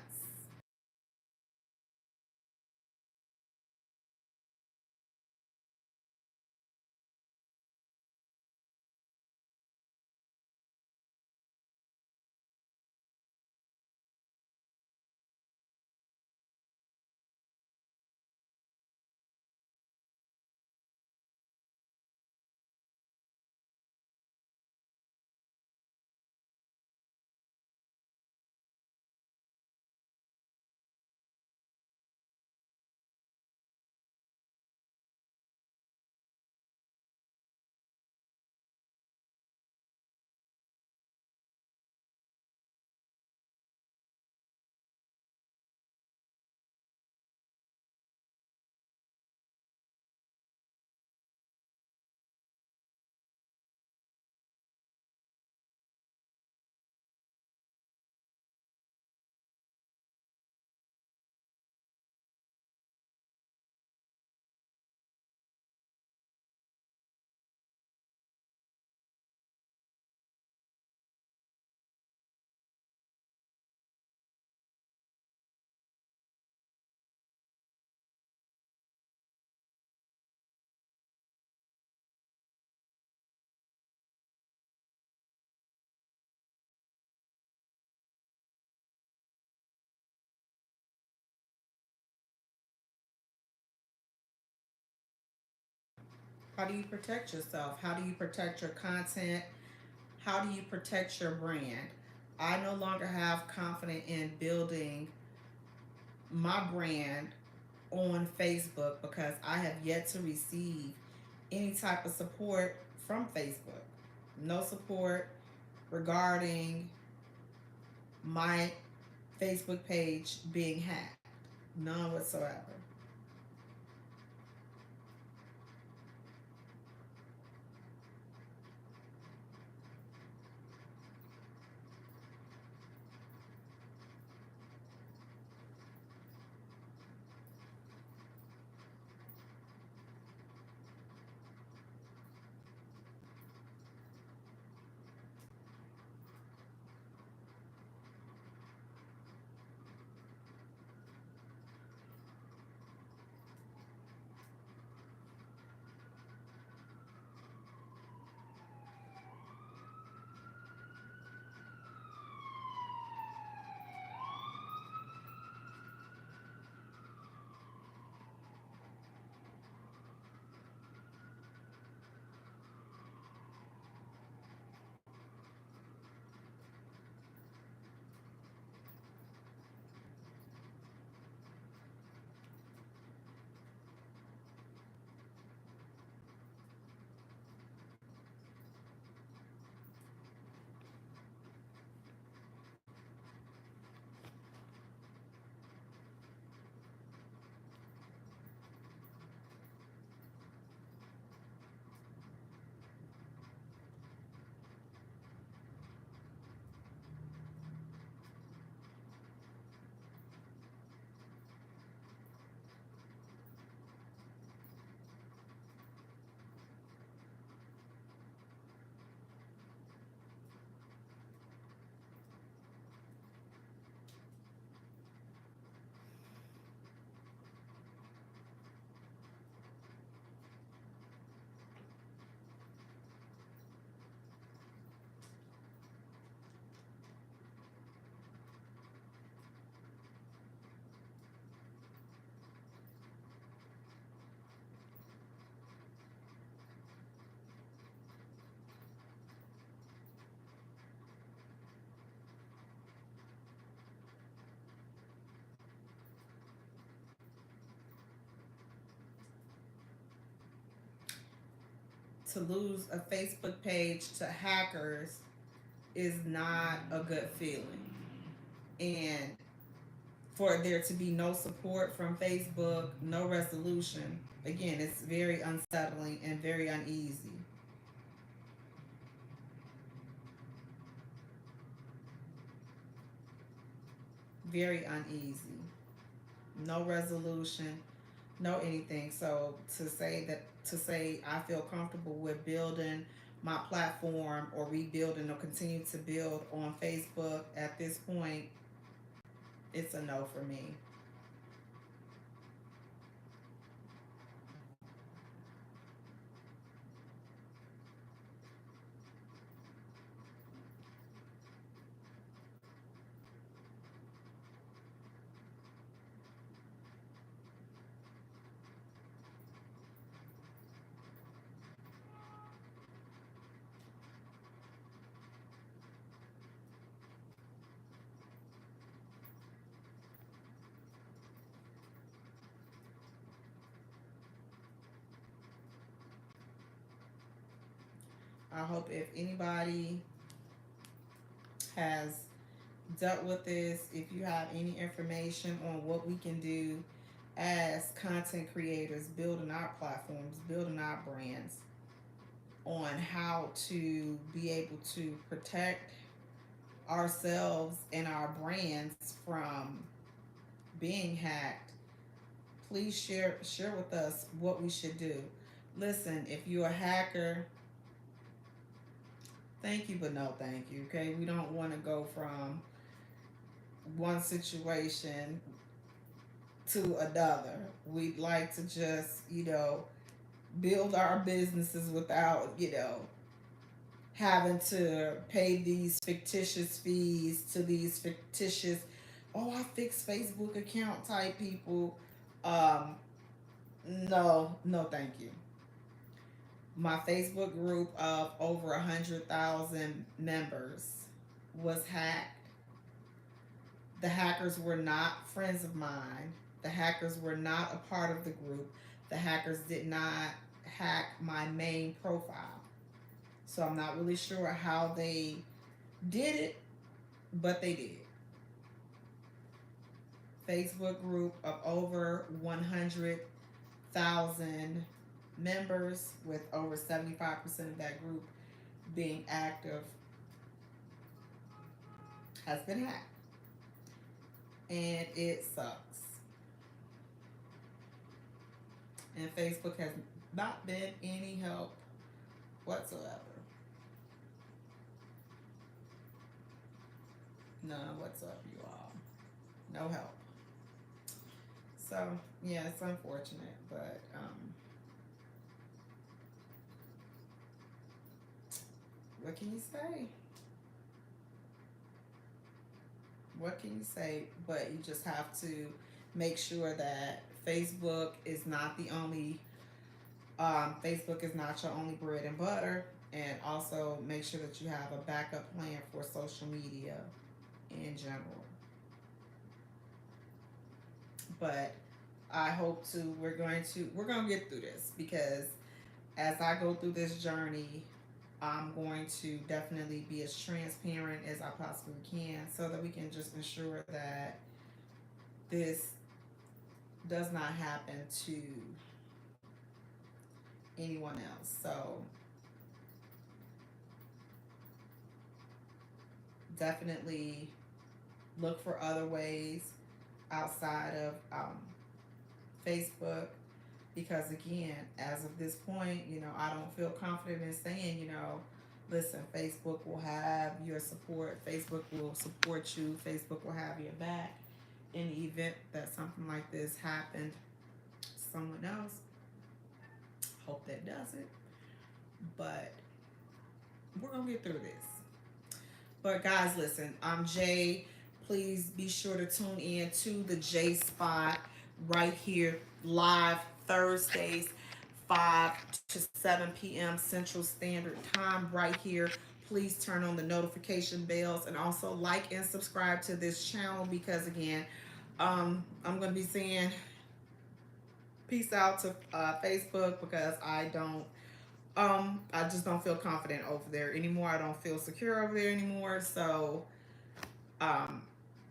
How do you protect yourself? How do you protect your content? How do you protect your brand? I no longer have confidence in building my brand on Facebook because I have yet to receive any type of support from Facebook. No support regarding my Facebook page being hacked. None whatsoever. to lose a Facebook page to hackers is not a good feeling. And for there to be no support from Facebook, no resolution, again, it's very unsettling and very uneasy. Very uneasy. No resolution, no anything. So to say I feel comfortable with building my platform or rebuilding or continue to build on Facebook at this point, it's a no for me. I hope if anybody has dealt with this, if you have any information on what we can do as content creators, building our platforms, building our brands, on how to be able to protect ourselves and our brands from being hacked, please share with us what we should do. Listen, if you're a hacker, thank you, but no thank you. Okay, we don't want to go from one situation to another. We'd like to just, build our businesses without, having to pay these fictitious fees to these fictitious, oh, I fixed Facebook account type people. Um, no, no, thank you. My Facebook group of over 100,000 members was hacked. The hackers were not friends of mine. The hackers were not a part of the group. The hackers did not hack my main profile. So I'm not really sure how they did it, but they did. Facebook group of over 100,000 members, with over 75% of that group being active, has been hacked. And it sucks. And Facebook has not been any help whatsoever. None whatsoever, you all. No help. So, yeah, it's unfortunate, but what can you say? What can you say? But you just have to make sure that Facebook is not your only bread and butter, and also make sure that you have a backup plan for social media in general. But I hope to we're going to get through this, because as I go through this journey, I'm going to definitely be as transparent as I possibly can, so that we can just ensure that this does not happen to anyone else. So definitely look for other ways outside of Facebook, because again, as of this point, I don't feel confident in saying, listen, Facebook will have your support, Facebook will support you, Facebook will have your back in the event that something like this happened to someone else. Hope that doesn't, but we're gonna get through this. But guys, listen, I'm Jay. Please be sure to tune in to the J Spot right here, live Thursdays, 5 to 7 p.m. Central Standard Time, right here. Please turn on the notification bells, and also like and subscribe to this channel, because again, I'm going to be saying peace out to Facebook, because I don't I just don't feel confident over there anymore. I don't feel secure over there anymore. So um,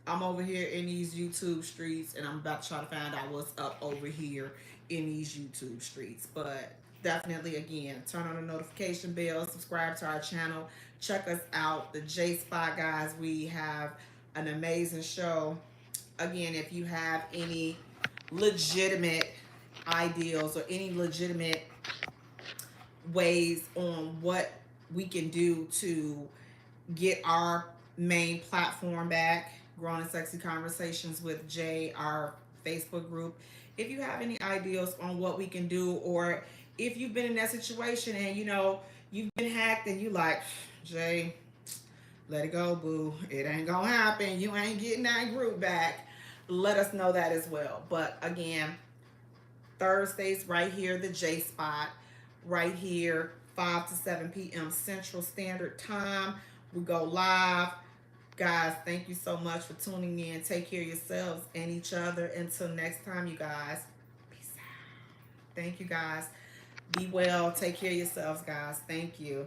I'm over here in these YouTube streets, and I'm about to try to find out what's up over here in these YouTube streets. But definitely, again, turn on the notification bell, subscribe to our channel, check us out, the J Spot guys. We have an amazing show. Again, if you have any legitimate ideals or any legitimate ways on what we can do to get our main platform back, Grown and Sexy Conversations with Jay, our Facebook group. If you have any ideas on what we can do, or if you've been in that situation and you've been hacked and you like, Jay, let it go, boo. It ain't gonna happen. You ain't getting that group back. Let us know that as well. But again, Thursdays right here, the J Spot, right here, 5 to 7 p.m. Central Standard Time. We go live. Guys, thank you so much for tuning in. Take care of yourselves and each other. Until next time, you guys. Peace out. Thank you, guys. Be well. Take care of yourselves, guys. Thank you.